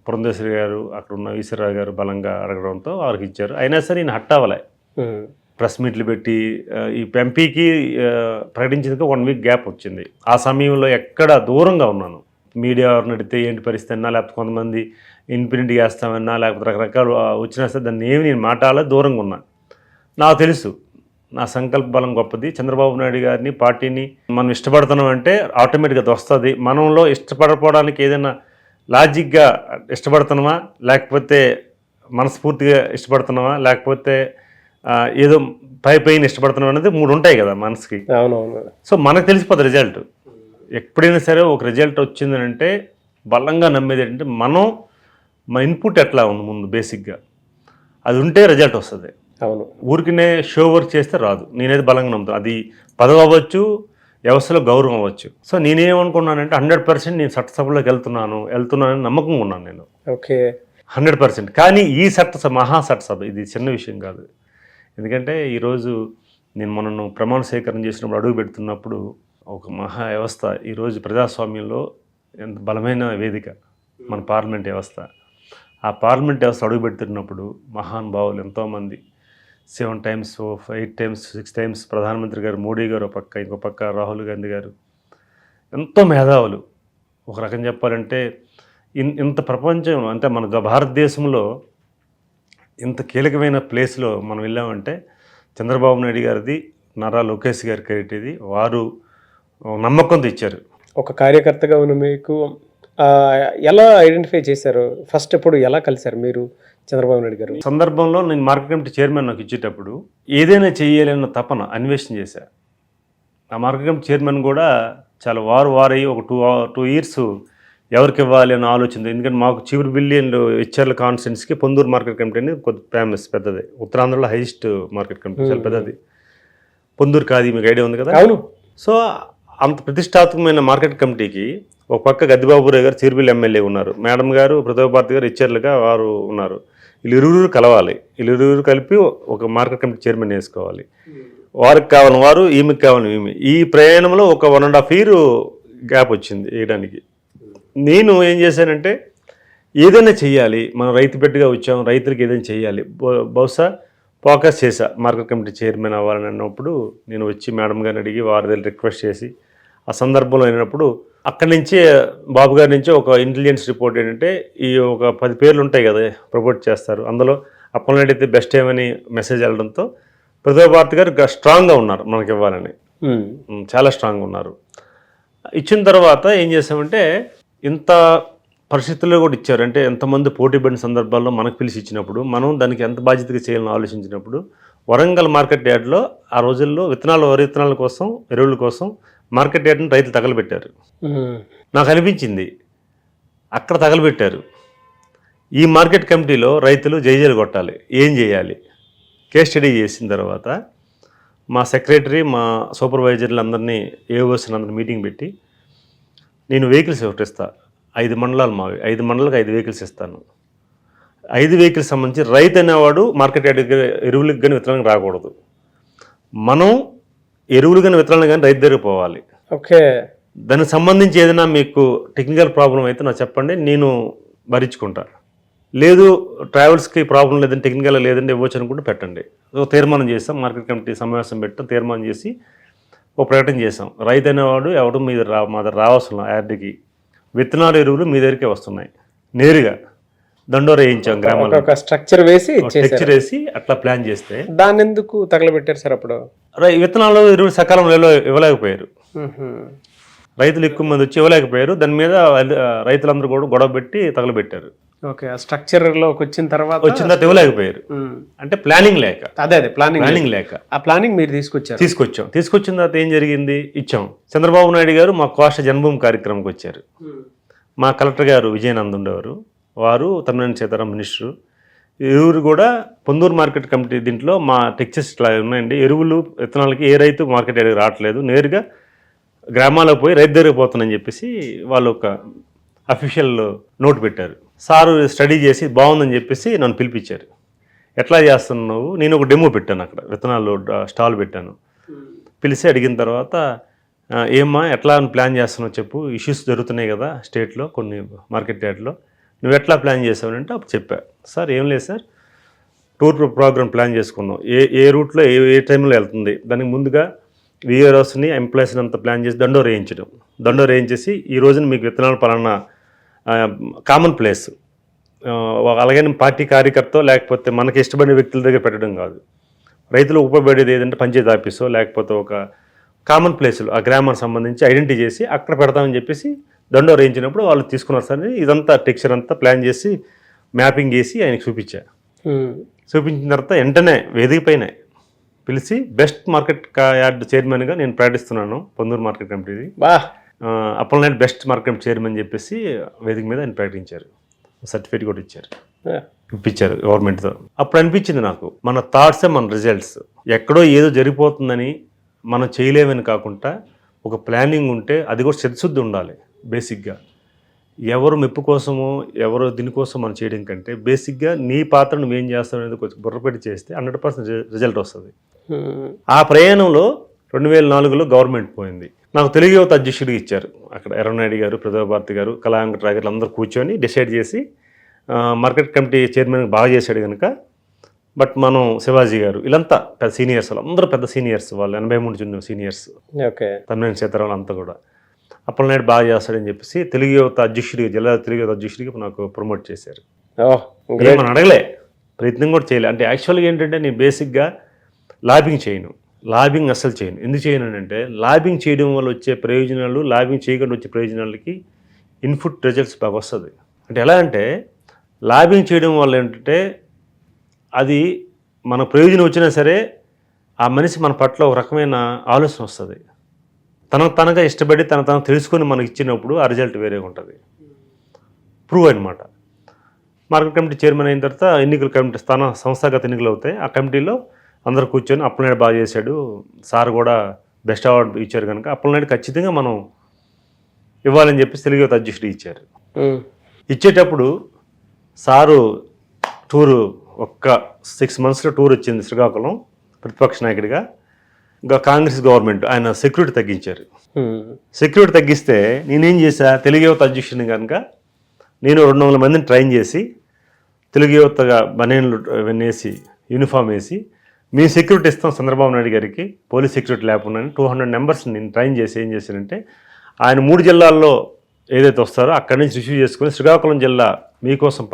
పురంధేశ్వరి గారు, అక్కడ ఉన్న ఈశ్వరరావు గారు బలంగా అడగడంతో వారికి ఇచ్చారు. అయినా సరే నేను హట్ అవ్వలే. ప్రెస్ మీట్లు పెట్టి ఈ ఎంపీకి ప్రకటించేందుకు 1 వీక్ గ్యాప్ వచ్చింది. ఆ సమయంలో ఎక్కడ దూరంగా ఉన్నాను. మీడియా ఎవరిని అడిగితే ఏంటి పరిస్థితి అన్నా, లేకపోతే కొంతమంది ఇన్ఫినిటీ చేస్తామన్నా, లేకపోతే రకరకాలు వచ్చినా సరే దాన్ని ఏమి నేను మాట్లాడాలి, దూరంగా ఉన్నా. నాకు తెలుసు నా సంకల్ప బలం గొప్పది. చంద్రబాబు నాయుడు గారిని, పార్టీని మనం ఇష్టపడుతున్నాం అంటే ఆటోమేటిక్గా అది వస్తుంది. మనంలో ఇష్టపడకపోవడానికి ఏదైనా లాజిక్గా ఇష్టపడుతున్నామా, లేకపోతే మనస్ఫూర్తిగా ఇష్టపడుతున్నామా, లేకపోతే ఏదో పైన ఇష్టపడుతున్నాం అనేది 3 ఉంటాయి కదా మనసుకి. అవునవును. సో మనకు తెలిసిపోతుంది రిజల్ట్. ఎప్పుడైనా సరే ఒక రిజల్ట్ వచ్చిందంటే బలంగా నమ్మేది ఏంటంటే మన ఇన్పుట్ ఎట్లా ఉంది ముందు బేసిక్గా అది ఉంటే రిజల్ట్ వస్తుంది. అవును. ఊరికినే షో వర్క్ చేస్తే రాదు. నేనేది బలంగా నమ్ముతాను. అది పదవి అవ్వచ్చు, వ్యవస్థలో గౌరవం అవ్వచ్చు. సో నేనేమనుకున్నానంటే 100% నేను చట్టసభలోకి వెళ్తున్నానని నమ్మకంగా ఉన్నాను నేను. ఓకే. 100%. కానీ ఈ మహా చట్టసభ ఇది చిన్న విషయం కాదు. ఎందుకంటే ఈరోజు నేను మనను ప్రమాణ స్వీకరణ చేసినప్పుడు అడుగు పెడుతున్నప్పుడు ఒక మహా వ్యవస్థ, ఈరోజు ప్రజాస్వామ్యంలో ఎంత బలమైన వేదిక మన పార్లమెంట్ వ్యవస్థ. ఆ పార్లమెంట్ వ్యవస్థ అడుగు పెడుతున్నప్పుడు మహానుభావులు ఎంతోమంది 7 times, 8 times, 6 times ప్రధానమంత్రి గారు మోడీ గారు ఒక పక్క, ఇంకో పక్క రాహుల్ గాంధీ గారు, ఎంతో మేధావులు. ఒక రకం చెప్పాలంటే ఇంత ప్రపంచం అంటే మన భారతదేశంలో ఇంత కీలకమైన ప్లేస్లో మనం వెళ్ళామంటే చంద్రబాబు నాయుడు గారిది, నారా లోకేష్ గారి క్రెడిట్ ఇది. వారు నమ్మకంతో ఇచ్చారు. ఒక కార్యకర్తగా ఉన్న మీకు ఎలా ఐడెంటిఫై చేశారు? ఫస్ట్ ఎప్పుడు ఎలా కలిశారు మీరు చంద్రబాబు నాయుడు గారు? సందర్భంలో నేను మార్కెట్ కమిటీ చైర్మన్ నాకు ఇచ్చేటప్పుడు ఏదైనా చేయాలన్న తపన అన్వేషణ చేశా. ఆ మార్కెట్ కమిటీ చైర్మన్ కూడా చాలా వారయ్యి ఒక 2 years ఎవరికి ఇవ్వాలి అన్న ఆలోచన. ఎందుకంటే మాకు చివరి బిలియన్లు హెచ్ఆర్ల కాన్స్టిట్యున్సీకి పొందూరు మార్కెట్ కమిటీ అనేది కొద్ది ఫేమస్, పెద్దది. ఉత్తరాంధ్రలో హైయెస్ట్ మార్కెట్ కమిటీ, చాలా పెద్దది. పొందూరు కాదు, మీకు ఐడియా ఉంది కదా? అవును. సో అంత ప్రతిష్టాత్మకమైన మార్కెట్ కమిటీకి ఒక పక్క గద్దిబాబురావు గారు చిరుబిల్లి ఎమ్మెల్యే ఉన్నారు, మేడం గారు ప్రతిభా భారతి గారు హెచ్ఆర్లుగా వారు ఉన్నారు. వీళ్ళిరువురు కలవాలి. వీళ్ళిరువురు కలిపి ఒక మార్కెట్ కమిటీ చైర్మన్ వేసుకోవాలి. వారికి కావాలి వారు, ఈమెకి కావాలి ఈమె. ఈ ప్రయాణంలో ఒక 1.5 year గ్యాప్ వచ్చింది వేయడానికి. నేను ఏం చేశానంటే ఏదైనా చెయ్యాలి, మనం రైతు బిడ్డగా వచ్చాం, రైతులకి ఏదైనా చెయ్యాలి. బహుశా ఫోకస్ చేశా మార్కెట్ కమిటీ చైర్మన్ అవ్వాలని అన్నప్పుడు నేను వచ్చి మేడం గారిని అడిగి వారి దగ్గర రిక్వెస్ట్ చేసి ఆ సందర్భంలో అయినప్పుడు అక్కడి నుంచే బాబు గారి నుంచి ఒక ఇంటెలిజెన్స్ రిపోర్ట్ ఏంటంటే ఈ ఒక 10 పేర్లు ఉంటాయి కదా ప్రపోజ్ చేస్తారు, అందులో అప్పలనాయుడు అయితే బెస్ట్ ఏమని మెసేజ్ వెళ్ళడంతో ప్రతిభా భారతి గారు స్ట్రాంగ్గా ఉన్నారు మనకి ఇవ్వాలని, చాలా స్ట్రాంగ్గా ఉన్నారు. ఇచ్చిన తర్వాత ఏం చేసామంటే ఇంత పరిస్థితుల్లో కూడా ఇచ్చారు. అంటే ఎంతమంది పోటీ పడిన సందర్భాల్లో మనకు పిలిచి ఇచ్చినప్పుడు మనం దానికి ఎంత బాధ్యతగా చేయాలని ఆలోచించినప్పుడు వరంగల్ మార్కెట్ యార్డ్లో ఆ రోజుల్లో వరి విత్తనాల కోసం, ఎరువుల కోసం మార్కెట్ యార్డ్ని రైతులు తగలబెట్టారు. నాకు అనిపించింది అక్కడ తగలబెట్టారు. ఈ మార్కెట్ కమిటీలో రైతులు జైజేలు కొట్టాలి, ఏం చేయాలి? కేస్ స్టడీ చేసిన తర్వాత మా సెక్రటరీ, మా సూపర్వైజర్లు అందరినీ, ఏఓస్ని అందరినీ మీటింగ్ పెట్టి నేను వెహికల్స్ ఒకటి ఇస్తాను. 5 మండలాలు మావి, 5 మండలాలకు 5 వెహికల్స్ ఇస్తాను. 5 వెహికల్స్ సంబంధించి రైతు అనేవాడు మార్కెట్ యార్డ్ ఎరువులకు కానీ విత్తనాలకు రాకూడదు. మనం ఎరువులు కానీ విత్తనాలు కానీ రైతు దగ్గర పోవాలి. ఓకే. దానికి సంబంధించి ఏదైనా మీకు టెక్నికల్ ప్రాబ్లం అయితే నాకు చెప్పండి, నేను భరించుకుంటా. లేదు ట్రావెల్స్కి ప్రాబ్లం లేదంటే టెక్నికల్ లేదంటే ఇవ్వచ్చు అనుకుంటే పెట్టండి. తీర్మానం చేస్తాం, మార్కెట్ కమిటీ సమావేశం పెట్టాం, తీర్మానం చేసి ఒక ప్రకటన చేసాం. రైతు అనేవాడు ఎవడు మా దగ్గర రావాల్సిన యార్డ్కి విత్తనాలు ఎరువులు మీ దగ్గరికే వస్తున్నాయి. నేరుగా దండోర వేయించాం గ్రామాల్లో, ఒక స్ట్రక్చర్ వేసి అట్లా ప్లాన్ చేస్తే దాన్ని ఎందుకు తగలబెట్టారు సార్? అప్పుడు విత్తనాలు ఎరువులు సకాలంలో ఇవ్వలేకపోయారు, రైతులు ఎక్కువ మంది వచ్చి ఇవ్వలేకపోయారు. దాని మీద రైతులందరూ కూడా గొడవ పెట్టి తగలబెట్టారు. ఓకే. ఆ స్ట్రక్చర్లోకి వచ్చిన తర్వాత ఇవ్వలేకపోయారు. అంటే ప్లానింగ్ లేక, అదే ప్లానింగ్ లేక ఆ ప్లానింగ్ మీరు తీసుకొచ్చిన తర్వాత ఏం జరిగింది? ఇచ్చాం. చంద్రబాబు నాయుడు గారు మా కోస్ట జన్మభూమి కార్యక్రమంకి వచ్చారు. మా కలెక్టర్ గారు విజయనంద్ ఉండేవారు, వారు తమిళనాడు సీతారాం మినిస్టరు. ఎరువులు కూడా పొందూరు మార్కెట్ కమిటీ దీంట్లో మా టెక్చర్స్ ఇట్లా ఉన్నాయండి, ఎరువులు విత్తనాలకి ఏ రైతు మార్కెట్ యార్డ్కి రావట్లేదు, నేరుగా గ్రామాలకు పోయి రైతు దగ్గరికి పోతుందని చెప్పేసి వాళ్ళు ఒక అఫీషియల్ నోట్ పెట్టారు. సారు స్టడీ చేసి బాగుందని చెప్పేసి నన్ను పిలిపించారు. ఎట్లా చేస్తున్నావు, నేను ఒక డెమో పెట్టాను అక్కడ, విత్తనాలు స్టాల్ పెట్టాను. పిలిచి అడిగిన తర్వాత ఏమ్మా ఎట్లా ప్లాన్ చేస్తున్నావు చెప్పు, ఇష్యూస్ జరుగుతున్నాయి కదా స్టేట్లో కొన్ని మార్కెట్ యార్డ్లో, నువ్వు ఎట్లా ప్లాన్ చేసావు అంటే అప్పుడు చెప్పా. సార్ ఏం లేదు సార్, టూర్ ప్రోగ్రామ్ ప్లాన్ చేసుకున్నాం, ఏ రూట్లో ఏ టైంలో వెళ్తుంది, దానికి ముందుగా వీఆర్ఓస్ని ఎంప్లాయీస్ని అంతా ప్లాన్ చేసి దండోర వేయించడం, దండోర వేయించేసి ఈ రోజున మీకు విత్తనాలు పలానా కామన్ ప్లేస్, అలాగే పార్టీ కార్యకర్త లేకపోతే మనకి ఇష్టపడిన వ్యక్తుల దగ్గర పెట్టడం కాదు, రైతులు ఉపయోగపడేది ఏదంటే పంచాయతీ ఆఫీసో లేకపోతే ఒక కామన్ ప్లేసులు ఆ గ్రామానికి సంబంధించి ఐడెంటిఫై చేసి అక్కడ పెడతామని చెప్పేసి దండోర వేయించినప్పుడు వాళ్ళు తీసుకున్నారు సార్. ఇదంతా టెక్స్చర్ అంతా ప్లాన్ చేసి మ్యాపింగ్ చేసి ఆయనకి చూపించా. చూపించిన తర్వాత వెంటనే వేదిక పైన పిలిచి బెస్ట్ మార్కెట్ యార్డ్ చైర్మన్గా నేను ప్రకటిస్తున్నాను పొందూరు మార్కెట్ కమిటీది, అప్పలనాయుడు బెస్ట్ మార్కెట్ చైర్మన్ చెప్పేసి వేదిక మీద ఆయన ప్రకటించారు. సర్టిఫికేట్ కూడా ఇచ్చారు, ఇప్పించారు గవర్నమెంట్తో. అప్పుడు అనిపించింది నాకు మన థాట్సే మన రిజల్ట్స్. ఎక్కడో ఏదో జరిగిపోతుందని మనం చేయలేమని కాకుండా ఒక ప్లానింగ్ ఉంటే అది కూడా చిత్తశుద్ధి ఉండాలి. బేసిక్గా ఎవరు మెప్పు కోసమో ఎవరో దీనికోసం మనం చేయడం కంటే బేసిక్గా నీ పాత్ర నువ్వేం చేస్తావు అనేది కొంచెం బుర్రపెట్టి చేస్తే 100% రిజల్ట్ వస్తుంది. ఆ ప్రయాణంలో 2004లో గవర్నమెంట్ పోయింది. నాకు తెలుగు యువత అధ్యక్షుడికి ఇచ్చారు. అక్కడ ఎర్రనాయుడు గారు, ప్రతిభా భారతి గారు, కళా వెంకటరావు గారు అందరూ కూర్చొని డిసైడ్ చేసి మార్కెట్ కమిటీ చైర్మన్ బాగా చేశాడు కనుక, బట్ మనం శివాజీ గారు వీళ్ళంతా పెద్ద సీనియర్స్, అందరూ పెద్ద సీనియర్స్, వాళ్ళు 83 సీనియర్స్, తమ్మినేని సీతారాం అంతా కూడా అప్పలనాయుడు బాగా చేస్తాడని చెప్పేసి తెలుగు యువత అధ్యక్షుడిగా, జిల్లా తెలుగు యువత అధ్యక్షుడిగా నాకు ప్రమోట్ చేశారు. మనం అడగలే, ప్రయత్నం కూడా చేయలే. అంటే యాక్చువల్గా ఏంటంటే నేను బేసిక్గా లాబింగ్ చేయను, లాబింగ్ అస్సలు చేయను. ఎందుకు చేయను అంటే లాబింగ్ చేయడం వల్ల వచ్చే ప్రయోజనాలు లాబింగ్ చేయకుండా వచ్చే ప్రయోజనాలకి ఇన్పుట్ రిజల్ట్స్ బాగా వస్తుంది. అంటే ఎలా అంటే లాబింగ్ చేయడం వల్ల ఏంటంటే అది మన ప్రయోజనం వచ్చినా సరే ఆ మనిషి మన పట్ల ఒక రకమైన ఆలోచన వస్తుంది. తనగా ఇష్టపడి తన తెలుసుకొని మనకి ఇచ్చినప్పుడు ఆ రిజల్ట్ వేరేగా ఉంటుంది. ప్రూవ్ అనమాట. మార్కెట్ కమిటీ చైర్మన్ అయిన తర్వాత ఎన్నికల కమిటీ సంస్థాగత ఎన్నికలు అవుతాయి. ఆ కమిటీలో అందరూ కూర్చొని అప్పలనాయుడు బాగా చేశాడు, సార్ కూడా బెస్ట్ అవార్డు ఇచ్చారు కనుక అప్పలనాయుడు ఖచ్చితంగా మనం ఇవ్వాలని చెప్పి తెలుగు యువత అధ్యక్షుడు ఇచ్చారు. ఇచ్చేటప్పుడు సారు టూరు ఒక్క 6 monthsలో టూర్ వచ్చింది శ్రీకాకుళం ప్రతిపక్ష నాయకుడిగా. ఇంకా కాంగ్రెస్ గవర్నమెంట్ ఆయన సెక్యూరిటీ తగ్గించారు. సెక్యూరిటీ తగ్గిస్తే నేనేం చేశా, తెలుగు యువత అధ్యక్షుడిని కనుక నేను 200 మందిని ట్రైన్ చేసి తెలుగు యువతగా బనీన్లు వేసి యూనిఫామ్ వేసి మీ సెక్యూరిటీ ఇస్తాం చంద్రబాబు నాయుడు గారికి, పోలీస్ సెక్యూరిటీ లేకుండా 200 members నేను ట్రైన్ చేసి ఏం చేశానంటే ఆయన 3 జిల్లాల్లో ఏదైతే వస్తారో అక్కడి నుంచి రిసీవ్ చేసుకుని శ్రీకాకుళం జిల్లా మీకోసం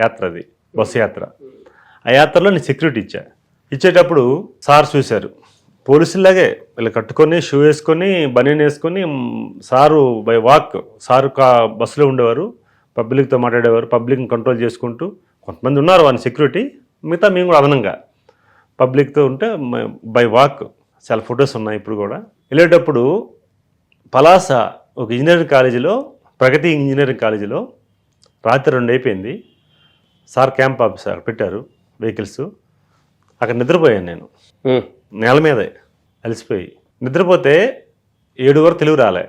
యాత్ర, అది బస్సు యాత్ర, ఆ యాత్రలో నేను సెక్యూరిటీ ఇచ్చేటప్పుడు సార్ చూశారు, పోలీసులాగే వీళ్ళు కట్టుకొని షూ వేసుకొని బనీన్ వేసుకొని సారు బై వాక్ సారు బస్సులో ఉండేవారు, పబ్లిక్తో మాట్లాడేవారు, పబ్లిక్ని కంట్రోల్ చేసుకుంటూ. కొంతమంది ఉన్నారు వాళ్ళని సెక్యూరిటీ, మిగతా మేము కూడా అదనంగా పబ్లిక్తో ఉంటే బై వాక్ చాలా ఫొటోస్ ఉన్నాయి ఇప్పుడు కూడా. వెళ్ళేటప్పుడు పలాస ఒక ఇంజనీరింగ్ కాలేజీలో, ప్రగతి ఇంజనీరింగ్ కాలేజీలో రాత్రి 2 అయిపోయింది. సార్ క్యాంప్ ఆఫీసర్ పెట్టారు వెహికల్స్, అక్కడ నిద్రపోయాను నేను నేల మీదే అలసిపోయి. నిద్రపోతే 7 వరకు తెలుగు రాలే,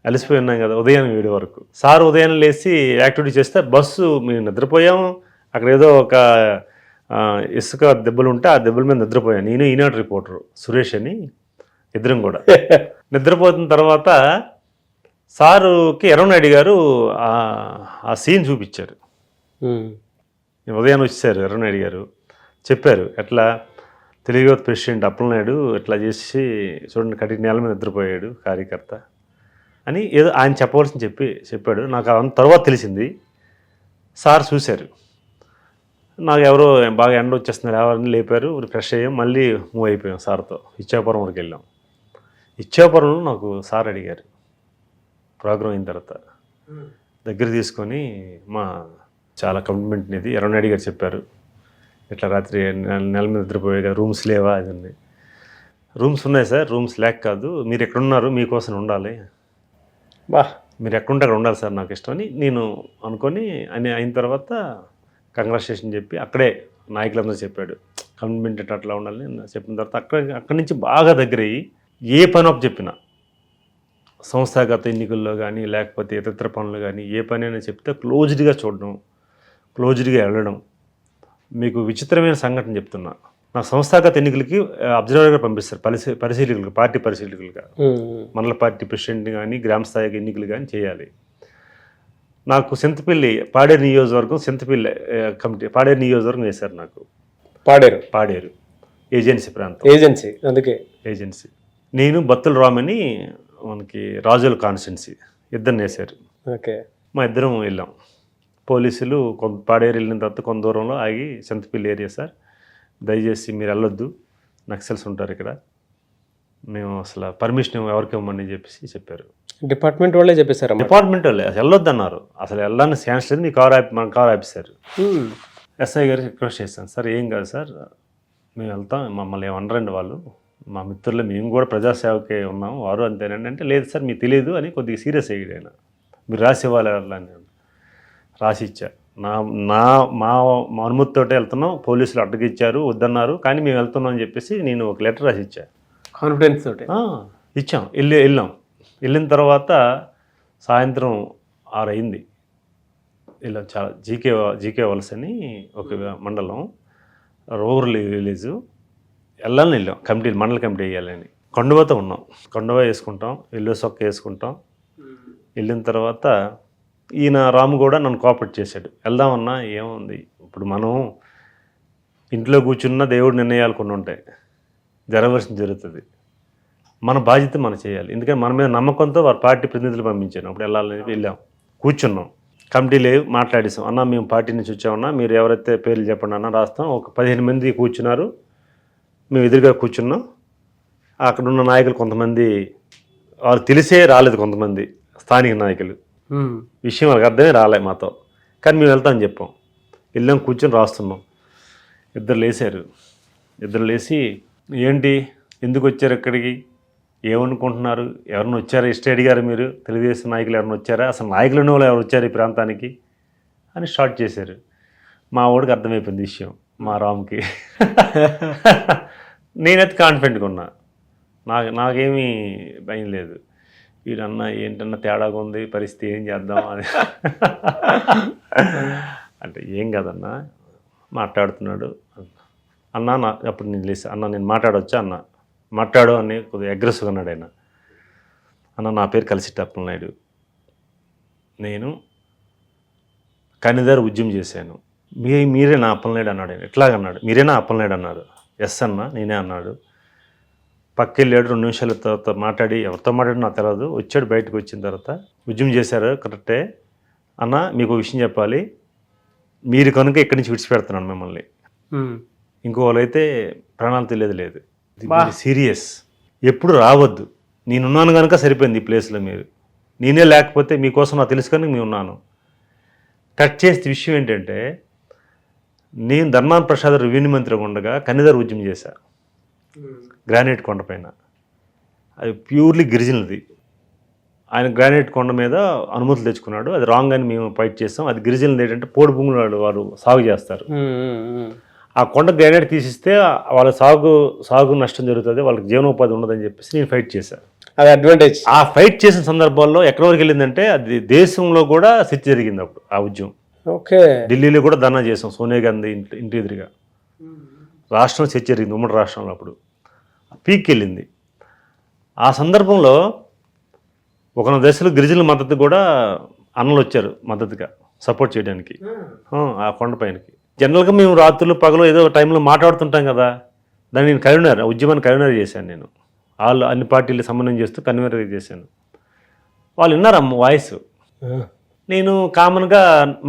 అలసిపోయి ఉన్నాం కదా, ఉదయం 7 వరకు. సార్ ఉదయం లేచి యాక్టివిటీ చేస్తే బస్సు మేము నిద్రపోయాము. అక్కడ ఏదో ఒక ఇసుక దెబ్బలు ఉంటే ఆ దెబ్బల మీద నిద్రపోయాను. నేను ఈనాడు రిపోర్టరు సురేష్ అని, ఇద్దరం కూడా నిద్రపోతున్న తర్వాత సారుకి ఎర్రనాయుడు గారు ఆ సీన్ చూపించారు. ఉదయాన్ని వచ్చేసారు ఎర్రనాయుడు గారు, చెప్పారు ఎట్లా తెలుగు యువత ప్రెసిడెంట్ అప్పలనాయుడు ఎట్లా చేసి చూడండి కటికి నేల మీద నిద్రపోయాడు కార్యకర్త అని ఏదో ఆయన చెప్పవలసింది చెప్పాడు. నాకు తర్వాత తెలిసింది సార్ చూశారు. నాకు ఎవరో బాగా ఎండ వచ్చేస్తున్నారు, ఎవరిని లేపారు, ఫ్రెష్ అయ్యాం, మళ్ళీ మూవ్ అయిపోయాం. సార్తో ఇచ్చాపురం వరకు వెళ్ళాం. ఇచ్చాపురంలో నాకు సార్ అడిగారు ప్రోగ్రాం అయిన తర్వాత, దగ్గర తీసుకొని మా చాలా కమిట్మెంట్ ఇది ఎర్రనాయుడు గారు చెప్పారు, ఇట్లా రాత్రి నెల మీద నిద్రపోయే కదా, రూమ్స్ లేవా, అది ఉంది. రూమ్స్ ఉన్నాయి సార్, రూమ్స్ లేక కాదు, మీరు ఎక్కడున్నారు మీకోసం ఉండాలి, మీరు ఎక్కడుంటే అక్కడ ఉండాలి సార్, నాకు ఇష్టం అని నేను అనుకొని అయిన తర్వాత కంగ్రాచులేషన్ చెప్పి అక్కడే నాయకులందరూ చెప్పాడు కమిట్మెంట్ అట్లా ఉండాలని చెప్పిన తర్వాత అక్కడి నుంచి బాగా దగ్గర అయ్యి ఏ పని అప్పు చెప్పినా సంస్థాగత ఎన్నికల్లో కానీ లేకపోతే ఇతర పనులు కానీ ఏ పని అయినా చెప్తే క్లోజ్డ్గా చూడడం, క్లోజ్డ్గా వెళ్ళడం, మీకు విచిత్రమైన సంఘటన చెప్తున్నా. నాకు సంస్థాగత ఎన్నికలకి అబ్జర్వర్గా పంపిస్తారు, పరిశీలకులు, పార్టీ పరిశీలకులుగా. మండల పార్టీ ప్రెసిడెంట్ కానీ గ్రామ స్థాయికి ఎన్నికలు కానీ చేయాలి. నాకు సింతపల్లి పాడేరు నియోజకవర్గం, సింతపల్లి కమిటీ పాడేరు నియోజకవర్గం వేశారు నాకు. పాడేరు ఏజెన్సీ ప్రాంతం, ఏజెన్సీ, అందుకే ఏజెన్సీ. నేను బత్తుల రామని మనకి రాజుల కాన్స్టిట్యున్సీ, ఇద్దరిని వేశారు. ఓకే, మా ఇద్దరం వెళ్ళాం. పోలీసులు పాడేరు వెళ్ళిన తర్వాత కొంత దూరంలో ఆగి, సింతపల్లి ఏరియా సార్, దయచేసి మీరు వెళ్ళొద్దు, నక్సల్స్ ఉంటారు ఇక్కడ, మేము అసలు పర్మిషన్ ఎవరికి ఇవ్వమని చెప్పేసి చెప్పారు. డిపార్ట్మెంట్ వాళ్ళే చెప్పేశారు. డిపార్ట్మెంట్ వాళ్ళే అసలు వెళ్ళొద్దు అన్నారు. అసలు వెళ్ళడానికి ఛాన్స్ లేదు, మీ మన కార్ ఆపేశారు. ఎస్ఐ గారు రిక్వెస్ట్ చేశాను, సార్ ఏం కాదు సార్, మేము వెళ్తాం, మమ్మల్ని ఏమనరండి వాళ్ళు, మా మిత్రులు, మేము కూడా ప్రజాసేవకే ఉన్నాం, వారు అంతేనండి అంటే, లేదు సార్ మీకు తెలియదు అని కొద్దిగా సీరియస్ అయ్యాడు ఆయన. మీరు రాసి ఇవ్వాలి అని రాసి ఇచ్చా. మా అనుమతితో వెళ్తున్నాం, పోలీసులు అడ్డగిచ్చారు, వద్దన్నారు, కానీ మేము వెళ్తున్నాం అని చెప్పేసి నేను ఒక లెటర్ రాసి ఇచ్చా. కాన్ఫిడెన్స్ తోటి ఇచ్చాం. వెళ్ళిన తర్వాత సాయంత్రం 6 అయింది. ఇలా చాలా జీకే వలస అని ఒక మండలం, రూరల్ విలేజ్, వెళ్ళాం కమిటీ, మండల కమిటీ వేయాలని. కొండవతో ఉన్నాం, కొండవ వేసుకుంటాం, ఎల్లో సొక్క వేసుకుంటాం. వెళ్ళిన తర్వాత ఈయన రాము కూడా నన్ను కోఆపరేట్ చేశాడు. వెళ్దామన్నా ఏముంది, ఇప్పుడు మనం ఇంట్లో కూర్చున్న దేవుడు నిర్ణయాలు కొన్ని ఉంటాయి, జరగవలసింది జరుగుతుంది, మన బాధ్యత మనం చేయాలి. ఎందుకంటే మన మీద నమ్మకంతో వారి పార్టీ ప్రతినిధులు పంపించాను. అప్పుడు వెళ్ళాం, కూర్చున్నాం, కమిటీ లేవు, మాట్లాడేసాం. అన్న మేము పార్టీ నుంచి వచ్చామన్నా, మీరు ఎవరైతే పేర్లు చెప్పండి అన్న, రాస్తాం. ఒక 15 మంది కూర్చున్నారు, మేము ఎదురుగా కూర్చున్నాం. అక్కడ ఉన్న నాయకులు కొంతమంది వాళ్ళు తెలిసే రాలేదు, కొంతమంది స్థానిక నాయకులు, విషయం వాళ్ళకి అర్థమే రాలే మాతో, కానీ మేము వెళ్తామని చెప్పాం. వెళ్ళాం, కూర్చొని రాస్తున్నాం. ఇద్దరు లేచి ఏంటి, ఎందుకు వచ్చారు ఇక్కడికి, ఏమనుకుంటున్నారు, ఎవరిని వచ్చారా, ఇష్ట అడిగారు మీరు, తెలుగుదేశం నాయకులు ఎవరిని వచ్చారా, అసలు నాయకులు ఉన్న వాళ్ళు ఎవరు వచ్చారు ఈ ప్రాంతానికి అని స్టార్ట్ చేశారు. మా వాడికి అర్థమైపోయింది విషయం, మా రామ్కి. నేనైతే కాన్ఫిడెంట్గా ఉన్నా, నాకేమీ భయం లేదు. వీడన్నా ఏంటన్నా తేడాగా ఉంది పరిస్థితి, ఏం చేద్దాం అని అంటే, ఏం కదన్నా మాట్లాడుతున్నాడు అన్న. అప్పుడు నేను లేసి, అన్న నేను మాట్లాడవచ్చా అన్న, మాట్లాడు అని కొద్దిగా అగ్రెసివ్గా అన్నాడు ఆయన. అన్న నా పేరు కలిసిట్టి అప్పలనాయుడు, నేను కనిదారు ఉద్యమం చేశాను, మీరే నా అప్పలనాయుడు అన్నాడు ఆయన. ఎట్లాగన్నాడు, మీరేనా అప్పలనాయుడు అన్నాడు. ఎస్ అన్న నేనే అన్నాడు. పక్కెళ్ళాడు, 2 నిమిషాల తర్వాత మాట్లాడి, ఎవరితో మాట్లాడి నాకు తెలియదు, వచ్చాడు. బయటకు వచ్చిన తర్వాత, ఉద్యమం చేశారు కరెక్టే అన్న, మీకు విషయం చెప్పాలి, మీరు కనుక ఇక్కడి నుంచి విడిచిపెడుతున్నాను మిమ్మల్ని, ఇంకో వాళ్ళైతే ప్రాణాలు తెలియదు లేదు, సీరియస్, ఎప్పుడు రావద్దు, నేనున్నాను కనుక సరిపోయింది ఈ ప్లేస్లో, మీరు నేనే లేకపోతే మీకోసం నాకు తెలుసు కనుక నేను ఉన్నాను. కట్ చేస్తే విషయం ఏంటంటే, నేను ధర్మాన ప్రసాద్ రెవెన్యూ మంత్రిగా ఉండగా కన్నిదారు ఉద్యమం చేశాను గ్రానైట్ కొండపైన. అది ప్యూర్లీ గిరిజనులది. ఆయన గ్రానైట్ కొండ మీద అనుమతులు తెచ్చుకున్నాడు, అది రాంగ్ అని మేము ఫైట్ చేస్తాం. అది గిరిజనులు ఏంటంటే పోడు భూములు వారు సాగు చేస్తారు, ఆ కొండ గ్రానైట్ తీసిస్తే వాళ్ళ సాగు నష్టం జరుగుతుంది, వాళ్ళకి జీవనోపాధి ఉండదని చెప్పేసి నేను ఫైట్ చేశాను. అది అడ్వాంటేజ్. ఆ ఫైట్ చేసిన సందర్భాల్లో ఎక్కడి వరకు వెళ్ళిందంటే, అది దేశంలో కూడా చర్చ జరిగింది అప్పుడు ఆ ఉద్యమం. ఓకే, ఢిల్లీలో కూడా ధర్నా చేసాం, సోనియా గాంధీ ఇంటి ఎదురుగా. రాష్ట్రంలో చర్చ జరిగింది, ఉమ్మడి రాష్ట్రంలో. అప్పుడు పీక్కి వెళ్ళింది. ఆ సందర్భంలో ఒక దశలో గిరిజనుల మద్దతు కూడా అన్నలు వచ్చారు మద్దతుగా, సపోర్ట్ చేయడానికి ఆ కొండపైనకి. జనరల్గా మేము రాత్రులు పగలు ఏదో టైంలో మాట్లాడుతుంటాం కదా, దాన్ని నేను కన్వీనర్, ఉద్యమాన్ని కన్వీనర్ చేశాను నేను. వాళ్ళు అన్ని పార్టీలు సమన్వయం చేస్తూ కన్వీనర్ చేశాను. వాళ్ళు విన్నారు అమ్మ వాయిస్. నేను కామన్గా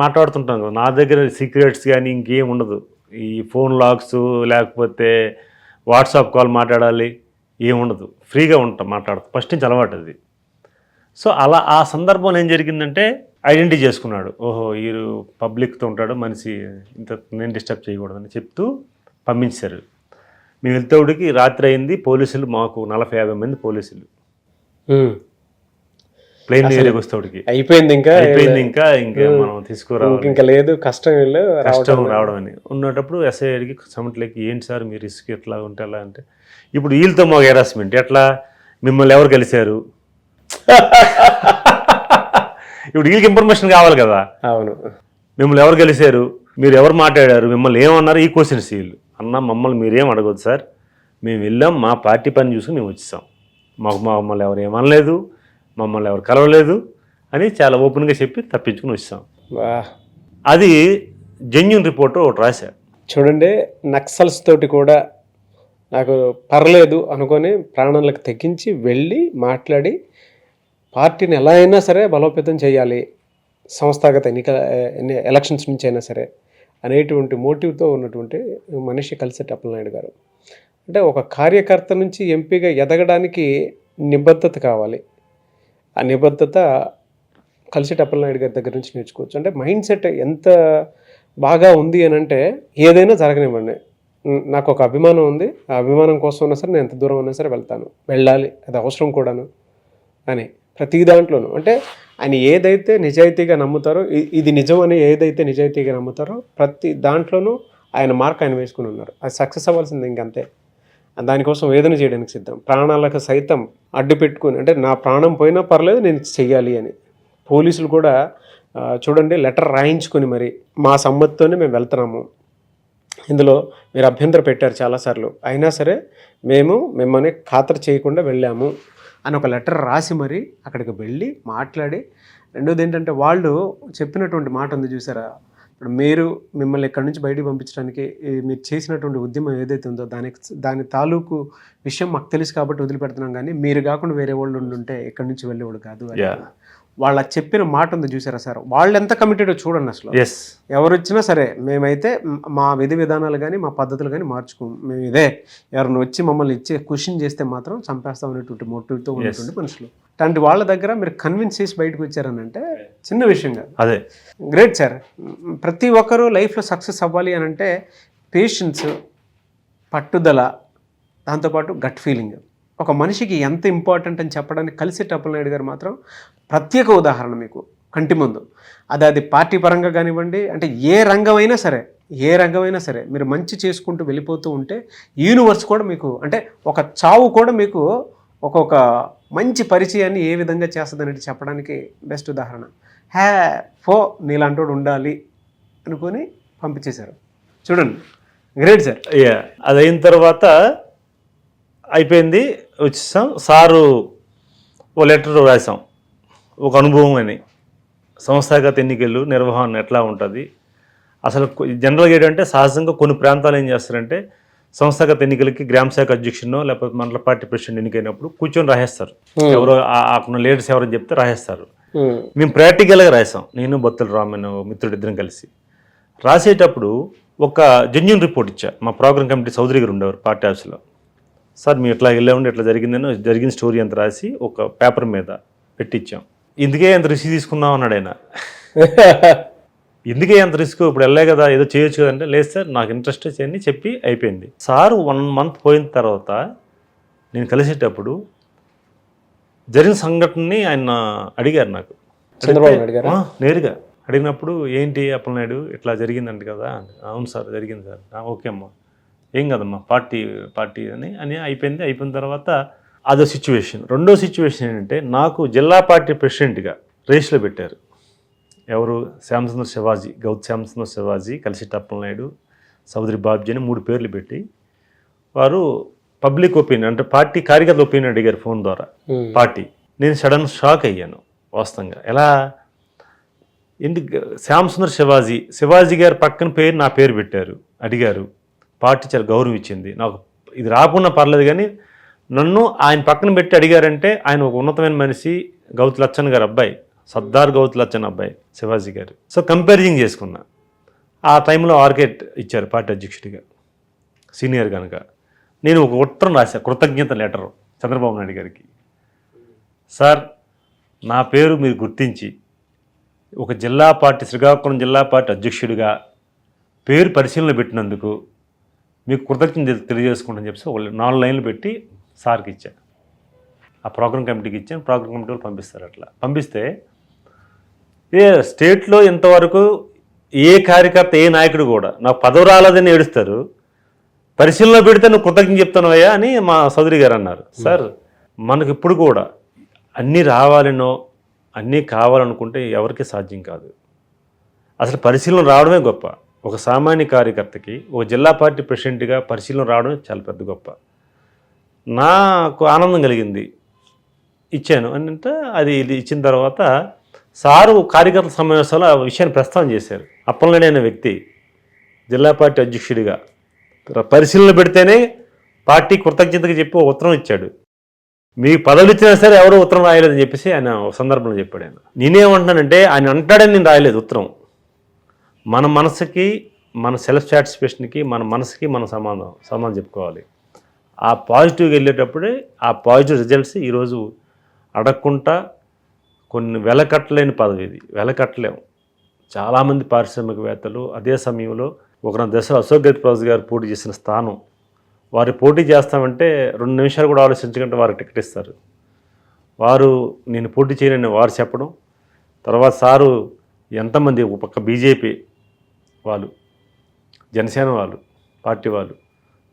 మాట్లాడుతుంటాను కదా, నా దగ్గర సీక్రెట్స్ కానీ ఇంకేం ఉండదు. ఈ ఫోన్ లాగ్స్ లేకపోతే వాట్సాప్ కాల్ మాట్లాడాలి ఏముండదు, ఫ్రీగా ఉంటాం, మాట్లాడుతాం. ఫస్ట్ నుంచి అలవాటు అది. సో అలా ఆ సందర్భంలో ఏం జరిగిందంటే, ఐడెంటిటీ చేసుకున్నాడు, ఓహో వీరు పబ్లిక్తో ఉంటాడు మనిషి, ఇంత నేను డిస్టర్బ్ చేయకూడదని చెప్తూ పంపించారు. మేము వెళ్తేవాడికి రాత్రి అయింది. పోలీసులు మాకు 40-50 మంది పోలీసులు ప్లేన్ ఏరియాకి వస్తేవాడికి అయిపోయింది. ఇంకా మనం తీసుకురావాలి, ఇంకా లేదు, కష్టం రావడం అని ఉన్నప్పుడు ఎస్ఐ అడిగి సమిట్లోకి, ఏంటి సార్ మీ రిస్క్ ఎట్లా ఉంటే అలా అంటే, ఇప్పుడు వీళ్ళతో మాకు హెరాస్మెంట్ ఎట్లా, మిమ్మల్ని ఎవరు కలిశారు, ఇప్పుడు వీళ్ళకి ఇన్ఫర్మేషన్ కావాలి కదా. అవును, మిమ్మల్ని ఎవరు కలిశారు, మీరు ఎవరు మాట్లాడారు, మిమ్మల్ని ఏమన్నారు, ఈ క్వశ్చన్స్ వీళ్ళు. అన్న మమ్మల్ని మీరేం అడగొద్దు సార్, మేము వెళ్ళాం, మా పార్టీ పని చూసుకుని మేము వచ్చేసాం, మమ్మల్ని ఎవరు ఏమనలేదు, మమ్మల్ని ఎవరు కలవలేదు అని చాలా ఓపెన్గా చెప్పి తప్పించుకుని వచ్చాం. అది జెన్యూన్ రిపోర్ట్ ఒకటి రాశారు. చూడండి, నక్సల్స్ తోటి కూడా నాకు పర్లేదు అనుకొని ప్రాణాలకు తెగించి వెళ్ళి మాట్లాడి పార్టీని ఎలా అయినా సరే బలోపేతం చేయాలి, సంస్థాగత ఎలక్షన్స్ నుంచి అయినా సరే అనేటువంటి మోటివ్తో ఉన్నటువంటి మనిషి కలిసెట్టి అప్పలనాయుడు గారు. అంటే ఒక కార్యకర్త నుంచి ఎంపీగా ఎదగడానికి నిబద్ధత కావాలి. ఆ నిబద్ధత కలిసెట్టి అప్పలనాయుడు గారి దగ్గర నుంచి నేర్చుకోవచ్చు. అంటే మైండ్ సెట్ ఎంత బాగా ఉంది అని అంటే ఏదైనా జరగనివ్వండి, నాకు ఒక అభిమానం ఉంది, ఆ అభిమానం కోసం ఉన్నా సరే నేను ఎంత దూరం ఉన్నా సరే వెళ్ళాలి, అది అవసరం కూడాను అని ప్రతి దాంట్లోనూ. అంటే ఆయన ఏదైతే నిజాయితీగా నమ్ముతారో, ఇది నిజం అని ఏదైతే నిజాయితీగా నమ్ముతారో ప్రతి దాంట్లోనూ ఆయన మార్క్ ఆయన వేసుకుని ఉన్నారు. అది సక్సెస్ అవ్వాల్సింది ఇంకంతే. దానికోసం వేదన చేయడానికి సిద్ధం, ప్రాణాలకు సైతం అడ్డు పెట్టుకుని, అంటే నా ప్రాణం పోయినా పర్లేదు నేను చెయ్యాలి అని. పోలీసులు కూడా చూడండి లెటర్ రాయించుకొని మరి మా సమ్మతితోనే మేము వెళ్తున్నాము, ఇందులో మీరు అభ్యంతరం పెట్టారు చాలాసార్లు, అయినా సరే మేము మిమ్మల్ని ఖాతరు చేయకుండా వెళ్ళాము అని ఒక లెటర్ రాసి మరి అక్కడికి వెళ్ళి మాట్లాడి. రెండోది ఏంటంటే వాళ్ళు చెప్పినటువంటి మాట ఉంది చూసారా, ఇప్పుడు మిమ్మల్ని ఇక్కడి నుంచి బయటికి పంపించడానికి మీరు చేసినటువంటి ఉద్యమం ఏదైతే ఉందో దాని తాలూకు విషయం మాకు తెలుసు కాబట్టి వదిలిపెడుతున్నాం, కానీ మీరు కాకుండా వేరే వాళ్ళు ఉండుంటే ఇక్కడి నుంచి వెళ్ళేవాడు కాదు అని వాళ్ళ చెప్పిన మాట ఉంది చూసారా సార్. వాళ్ళు ఎంత కమిటెడో చూడండి అసలు. ఎవరు వచ్చినా సరే మేమైతే మా విధి విధానాలు కానీ మా పద్ధతులు కానీ మార్చుకోము, మేము ఇదే, ఎవరిని వచ్చి మమ్మల్ని క్వశ్చన్ చేస్తే మాత్రం చంపేస్తాం అనేటువంటి మోటివ్తో ఉన్నటువంటి మనుషులు. అలాంటి వాళ్ళ దగ్గర మీరు కన్విన్స్ చేసి బయటకు వచ్చారని అంటే చిన్న విషయం కాదు. అదే గ్రేట్ సార్. ప్రతి ఒక్కరూ లైఫ్లో సక్సెస్ అవ్వాలి అని అంటే పేషెన్స్, పట్టుదల, దాంతోపాటు గట్ ఫీలింగ్ ఒక మనిషికి ఎంత ఇంపార్టెంట్ అని చెప్పడానికి కలిసెట్టి అప్పలనాయుడు గారు మాత్రం ప్రత్యేక ఉదాహరణ మీకు కంటి ముందు. అది పార్టీ పరంగా కానివ్వండి, అంటే ఏ రంగమైనా సరే మీరు మంచి చేసుకుంటూ వెళ్ళిపోతూ ఉంటే యూనివర్స్ కూడా మీకు, అంటే ఒక చావు కూడా మీకు ఒక్కొక్క మంచి పరిచయాన్ని ఏ విధంగా చేస్తుంది అనేది చెప్పడానికి బెస్ట్ ఉదాహరణ. నీలాంటోడు ఉండాలి అనుకొని పంపించేశారు. చూడండి, గ్రేట్ సార్. అది అయిన తర్వాత అయిపోయింది, వచ్చేసాం. సారు ఓ లెటర్ రాసాం, ఒక అనుభవం అని, సంస్థాగత ఎన్నికలు నిర్వహణ ఎట్లా ఉంటుంది అసలు. జనరల్గా ఏంటంటే సహజంగా కొన్ని ప్రాంతాలు ఏం చేస్తారంటే సంస్థాగత ఎన్నికలకి గ్రామ శాఖ అధ్యక్షుడినో లేకపోతే మండల పార్టీ ప్రెసిడెంట్ ఎన్నికైనప్పుడు కూర్చొని రాసేస్తారు, ఎవరో అక్కడ లీడర్స్ ఎవరని చెప్తే రాసేస్తారు. మేము ప్రాక్టికల్గా రాసాం, నేను బొత్తుల రామన్ మిత్రుడు ఇద్దరం కలిసి. రాసేటప్పుడు ఒక జెన్యూన్ రిపోర్ట్ ఇచ్చా. మా ప్రోగ్రామ్ కమిటీ చౌదరి గారు ఉండేవారు పార్టీ ఆఫీస్లో. సార్ మేము ఇట్లా వెళ్ళామండి, ఇట్లా జరిగిందని జరిగిన స్టోరీ అంత రాసి ఒక పేపర్ మీద పెట్టించాం. ఇందుకే ఎంత రిస్క్ తీసుకున్నాం అన్నాడు ఆయన. ఎందుకే ఎంత రిస్క్, ఇప్పుడు వెళ్ళే కదా, ఏదో చేయొచ్చు కదంటే, లేదు సార్ నాకు ఇంట్రెస్ట్ అని చెప్పి అయిపోయింది. సార్ 1 month పోయిన తర్వాత నేను కలిసేటప్పుడు జరిగిన సంఘటనని ఆయన అడిగారు నాకు, నేరుగా అడిగినప్పుడు ఏంటి అప్పలనాయుడు ఇట్లా జరిగిందంట కదా. అవును సార్ జరిగింది సార్. ఓకే అమ్మా, ఏం కదమ్మా, పార్టీ అని అయిపోయింది. అయిపోయిన తర్వాత అదో సిచ్యువేషన్. రెండో సిచ్యువేషన్ ఏంటంటే నాకు జిల్లా పార్టీ ప్రెసిడెంట్గా రేస్లో పెట్టారు. ఎవరు? శ్యామసుందర్ శివాజీ, గౌత్ శ్యామసుందర్ శివాజీ, కలిసెట్టి అప్పలనాయుడు, చౌదరి బాబ్జీ అని 3 పేర్లు పెట్టి వారు పబ్లిక్ ఒపీనియన్ అంటే పార్టీ కార్యకర్తల ఒపీనియన్ అడిగారు ఫోన్ ద్వారా పార్టీ. నేను సడన్ షాక్ అయ్యాను వాస్తవంగా. ఎలా ఎందుకు శ్యామసుందర్ శివాజీ గారి పక్కన పేరు నా పేరు పెట్టారు, అడిగారు. పార్టీ చాలా గౌరవం ఇచ్చింది నాకు. ఇది రాకుండా పర్లేదు, కానీ నన్ను ఆయన పక్కన పెట్టి అడిగారంటే ఆయన ఒక ఉన్నతమైన మనిషి, గౌతు లచ్చన్ గారు అబ్బాయి, సర్దార్ గౌతు లచ్చన్ అబ్బాయి శివాజీ గారు. సో కంపారిజింగ్ చేసుకున్నా. ఆ టైంలో ఆర్కేట్ ఇచ్చారు పార్టీ అధ్యక్షుడిగా, సీనియర్ కనుక. నేను ఒక ఉత్తరం రాశా, కృతజ్ఞత లెటర్ చంద్రబాబు నాయుడు గారికి. సార్ నా పేరు మీరు గుర్తించి ఒక జిల్లా పార్టీ, శ్రీకాకుళం జిల్లా పార్టీ అధ్యక్షుడిగా పేరు పరిశీలన పెట్టినందుకు మీకు కృతజ్ఞత తెలియజేసుకుంటాను చెప్పి ఒక 4 లైన్లు పెట్టి సార్కి ఇచ్చాను. ఆ ప్రోగ్రామ్ కమిటీకి ఇచ్చాను. ప్రోగ్రామ్ కమిటీ వాళ్ళు పంపిస్తారు. అట్లా పంపిస్తే స్టేట్లో ఇంతవరకు ఏ కార్యకర్త, ఏ నాయకుడు కూడా నాకు పదవి రాలేదని ఏడుస్తారు, పరిశీలన పెడితే నువ్వు కృతజ్ఞత చెప్తానవయ్యా అని మా చౌదరి గారు అన్నారు. సార్ మనకి ఇప్పుడు కూడా అన్నీ రావాలనో అన్నీ కావాలనుకుంటే ఎవరికి సాధ్యం కాదు. అసలు పరిశీలన రావడమే గొప్ప. ఒక సామాన్య కార్యకర్తకి ఒక జిల్లా పార్టీ ప్రెసిడెంట్గా పరిశీలన రావడం చాలా పెద్ద గొప్ప. నాకు ఆనందం కలిగింది, ఇచ్చాను అంటే ఇది ఇచ్చిన తర్వాత సారు కార్యకర్తల సమావేశంలో ఆ విషయాన్ని ప్రస్తావన చేశారు. అప్పలనాయుడు అనే వ్యక్తి జిల్లా పార్టీ అధ్యక్షుడిగా పరిశీలన పెడితేనే పార్టీ కృతజ్ఞతగా చెప్పి ఒక ఉత్తరం ఇచ్చాడు. మీకు పదవులు ఇచ్చినా సరే ఎవరో ఉత్తరం రాయలేదని చెప్పేసి ఆయన ఒక సందర్భంలో చెప్పాడు. ఆయన నేనేమంటున్నానంటే ఆయన అంటాడని నేను రాయలేదు ఉత్తరం. మన మనసుకి, మన సెల్ఫ్ సాటిస్ఫాక్షన్కి, మన మనసుకి మనం సమాధానం చెప్పుకోవాలి. ఆ పాజిటివ్గా వెళ్ళేటప్పుడే ఆ పాజిటివ్ రిజల్ట్స్ ఈరోజు అడగకుండా కొన్ని వెలకట్టలేని పదవి, ఇది వెలకట్టలేము. చాలామంది పారిశ్రామికవేత్తలు అదే సమయంలో ఒక దశలో అశోక్ గజపతిరాజు గారు పోటీ చేసిన స్థానం, వారు పోటీ చేస్తామంటే 2 నిమిషాలు కూడా ఆలోచించకుండా వారికి టికెట్ ఇస్తారు. వారు నేను పోటీ చేయనని వారు చెప్పడం, తర్వాత సారు ఎంతమంది ఒక పక్క బీజేపీ వాళ్ళు, జనసేన వాళ్ళు, పార్టీ వాళ్ళు,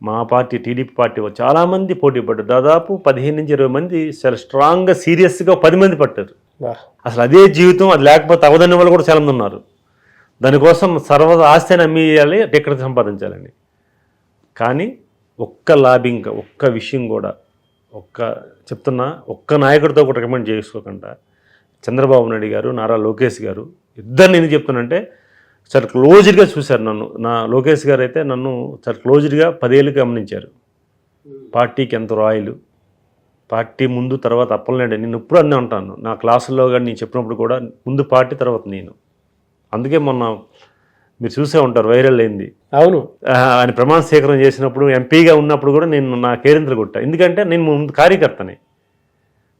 మా పార్టీ టీడీపీ పార్టీ వాళ్ళు చాలామంది పోటీ పడ్డారు. దాదాపు 15 నుంచి 20 మంది చాలా స్ట్రాంగ్గా సీరియస్గా 10 మంది పట్టారు. అసలు అదే జీవితం, అది లేకపోతే అవదని వాళ్ళు కూడా చాలామంది ఉన్నారు. దానికోసం సర్వ ఆస్తిని అమ్మేయాలి, టికెట్ సంపాదించాలని. కానీ ఒక్క లాబింగ్, ఒక్క విషయం కూడా, ఒక్క నాయకుడితో కూడా రికమెండ్ చేసుకోకుండా చంద్రబాబు నాయుడు గారు, నారా లోకేష్ గారు ఇద్దరు నేను చెప్తున్నానంటే చాలా క్లోజ్డ్గా చూశారు నన్ను. లోకేష్ గారు అయితే నన్ను చాలా క్లోజ్డ్గా 10 ఏళ్ళకి గమనించారు. పార్టీకి ఎంత రాయలు, పార్టీ ముందు తర్వాత అప్పలనాయుడు. నేను ఇప్పుడు అన్నీ ఉంటాను నా క్లాసుల్లో కానీ నేను చెప్పినప్పుడు కూడా ముందు పార్టీ తర్వాత నేను. అందుకే మొన్న మీరు చూసే ఉంటారు వైరల్ అయింది. అవును, ఆయన ప్రమాణ స్వీకారం చేసినప్పుడు ఎంపీగా ఉన్నప్పుడు కూడా నేను నా కేరింతలు కొట్టా. ఎందుకంటే నేను ముందు కార్యకర్తని,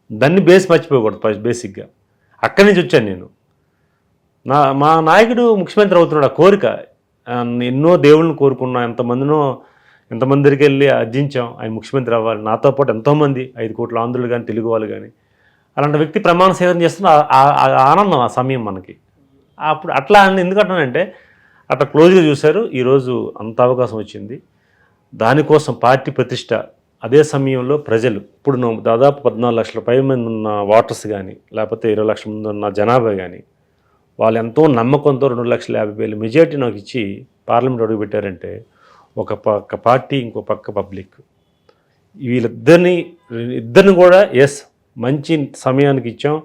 దాన్ని బేస్ మర్చిపోకూడదు. ఫస్ట్ బేసిక్గా అక్కడి నుంచి వచ్చాను నేను. మా నాయకుడు ముఖ్యమంత్రి అవుతున్నాడు, ఆ కోరిక. ఎన్నో దేవుళ్ళని కోరుకున్నా, ఎంతమంది దగ్గరికి వెళ్ళి అర్జించాం ఆయన ముఖ్యమంత్రి అవ్వాలి. నాతో పాటు ఎంతోమంది 5 కోట్ల ఆంధ్రులు కానీ తెలుగు వాళ్ళు కానీ. అలాంటి వ్యక్తి ప్రమాణ స్వీకారం చేస్తున్న ఆనందం ఆ సమయం మనకి. అప్పుడు అట్లా ఎందుకంటానంటే అట్లా క్లోజ్గా చూశారు. ఈరోజు అంత అవకాశం వచ్చింది. దానికోసం పార్టీ ప్రతిష్ట, అదే సమయంలో ప్రజలు, ఇప్పుడు దాదాపు 14 లక్షల పై మంది ఉన్న ఓటర్స్ కానీ, లేకపోతే 20 లక్షల మంది ఉన్న జనాభా కానీ, వాళ్ళు ఎంతో నమ్మకంతో 2,50,000 మెజార్టీ నాకు ఇచ్చి పార్లమెంట్ అడుగుపెట్టారంటే ఒక పక్క పార్టీ, ఇంకో పక్క పబ్లిక్. ఇద్దరిని కూడా ఎస్ మంచి సమయానికి ఇచ్చాం,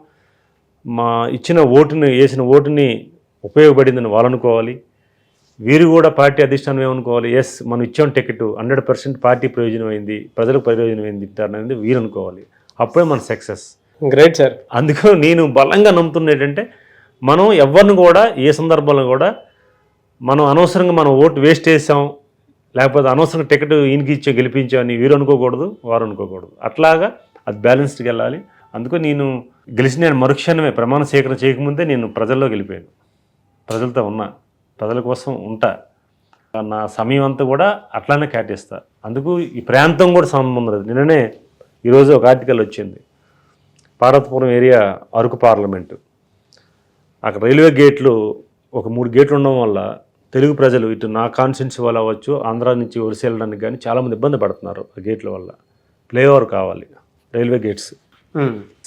వేసిన ఓటుని ఉపయోగపడిందని వాళ్ళు అనుకోవాలి. వీరు కూడా పార్టీ అధిష్టానం ఏమనుకోవాలి, ఎస్ మనం ఇచ్చాం టికెట్ 100% పార్టీ ప్రయోజనమైంది, ప్రజలకు ప్రయోజనమైంది అనేది వీరు అనుకోవాలి. అప్పుడే మన సక్సెస్. Great sir. అందుకు నేను బలంగా నమ్ముతున్నా ఏంటంటే మనం ఎవరిని కూడా ఏ సందర్భంలో కూడా మనం అనవసరంగా మనం ఓటు వేస్ట్ చేసాం, లేకపోతే అనవసరంగా టికెట్ ఈయనకి ఇచ్చాం గెలిపించాం అని వీరు అనుకోకూడదు, వారు అనుకోకూడదు. అట్లాగా అది బ్యాలెన్స్డ్గా వెళ్ళాలి. అందుకు నేను గెలిచిన మరుక్షణమే ప్రమాణ స్వీకారం చేయకముందే నేను ప్రజల్లో గెలిపాను. ప్రజలతో ఉన్నా, ప్రజల కోసం ఉంటా. నా సమయం అంతా కూడా అట్లానే కేటాయిస్తా. అందుకు ఈ ప్రాంతం కూడా సంబంధం లేదు. నిన్ననే ఈరోజు ఒక ఆర్టికల్ వచ్చింది, పార్వతీపురం ఏరియా అరకు పార్లమెంటు, అక్కడ రైల్వే గేట్లు ఒక 3 గేట్లు ఉండడం వల్ల తెలుగు ప్రజలు ఇటు నా కాన్స్టిట్యున్సీ వాళ్ళు అవ్వచ్చు, ఆంధ్రా నుంచి వలస వెళ్ళడానికి కానీ చాలామంది ఇబ్బంది పడుతున్నారు. ఆ గేట్ల వల్ల ఫ్లైఓవర్ కావాలి, రైల్వే గేట్స్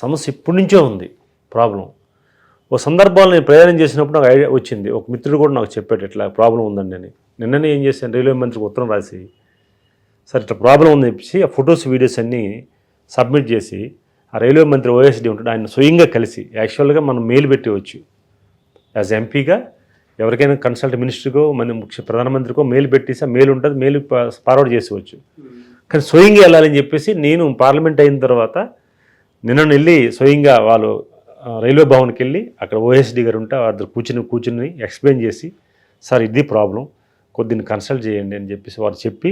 సమస్య ఇప్పటి నుంచే ఉంది ప్రాబ్లం. ఓ సందర్భాల్లో నేను ప్రయాణం చేసినప్పుడు నాకు ఐడియా వచ్చింది. ఒక మిత్రుడు కూడా నాకు చెప్పాడు ఇట్లా ప్రాబ్లం ఉందండి అని. నిన్ననే ఏం చేశాను, రైల్వే మంత్రికి ఉత్తరం రాసి సరే ఇట్లా ప్రాబ్లం ఉందని చెప్పేసి ఆ ఫొటోస్ వీడియోస్ అన్నీ సబ్మిట్ చేసి ఆ రైల్వే మంత్రి ఓఎస్డీ ఉంటాడు, ఆయన స్వయంగా కలిసి యాక్చువల్గా మనం మెయిల్ పెట్టవచ్చు. యాజ్ ఎంపీగా ఎవరికైనా కన్సల్ట్ మినిస్టర్కో మన ప్రధానమంత్రికో మెయిల్ పెట్టేసి ఆ మెయిల్ ఉంటుంది, మెయిల్ ఫార్వర్డ్ చేసేవచ్చు. కానీ స్వయంగా వెళ్ళాలని చెప్పేసి నేను పార్లమెంట్ అయిన తర్వాత నిన్న వెళ్ళి స్వయంగా వాళ్ళు రైల్వే భవన్కి వెళ్ళి అక్కడ ఓఎస్డీ గారు ఉంటే వారు కూర్చుని ఎక్స్ప్లెయిన్ చేసి సార్ ఇది ప్రాబ్లం, కొద్దిని కన్సల్ట్ చేయండి అని చెప్పేసి వారు చెప్పి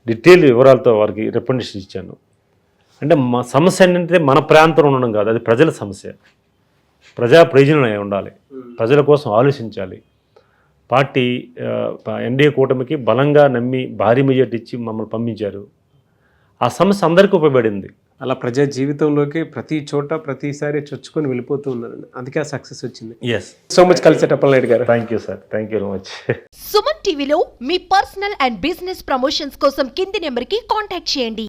డీటెయిల్ వివరాలతో వారికి రికమెండేషన్ ఇచ్చాను. అంటే మా సమస్య ఏంటంటే మన ప్రాంతంలో ఉండడం కాదు, అది ప్రజల సమస్య. ప్రజా ప్రయోజనం ఉండాలి, ప్రజల కోసం ఆలోచించాలి. పార్టీ ఎన్డీఏ కూటమికి బలంగా నమ్మి భారీ మెజార్టీ ఇచ్చి మమ్మల్ని పంపించారు. ఆ సమస్య అందరికీ ఉపయోగపడింది. అలా ప్రజా జీవితంలోకి ప్రతి చోట ప్రతిసారి చొచ్చుకొని వెళ్ళిపోతూ ఉన్నారండి. అందుకే ఆ సక్సెస్ వచ్చింది. ఎస్, సో మచ్ కలిసేట అప్పలనాయుడు గారు. Thank you sir, thank you very much. Suman టీవీలో మీ పర్సనల్ అండ్ బిజినెస్ ప్రమోషన్స్ కోసం కింది నెంబర్కి కాంటాక్ట్ చేయండి.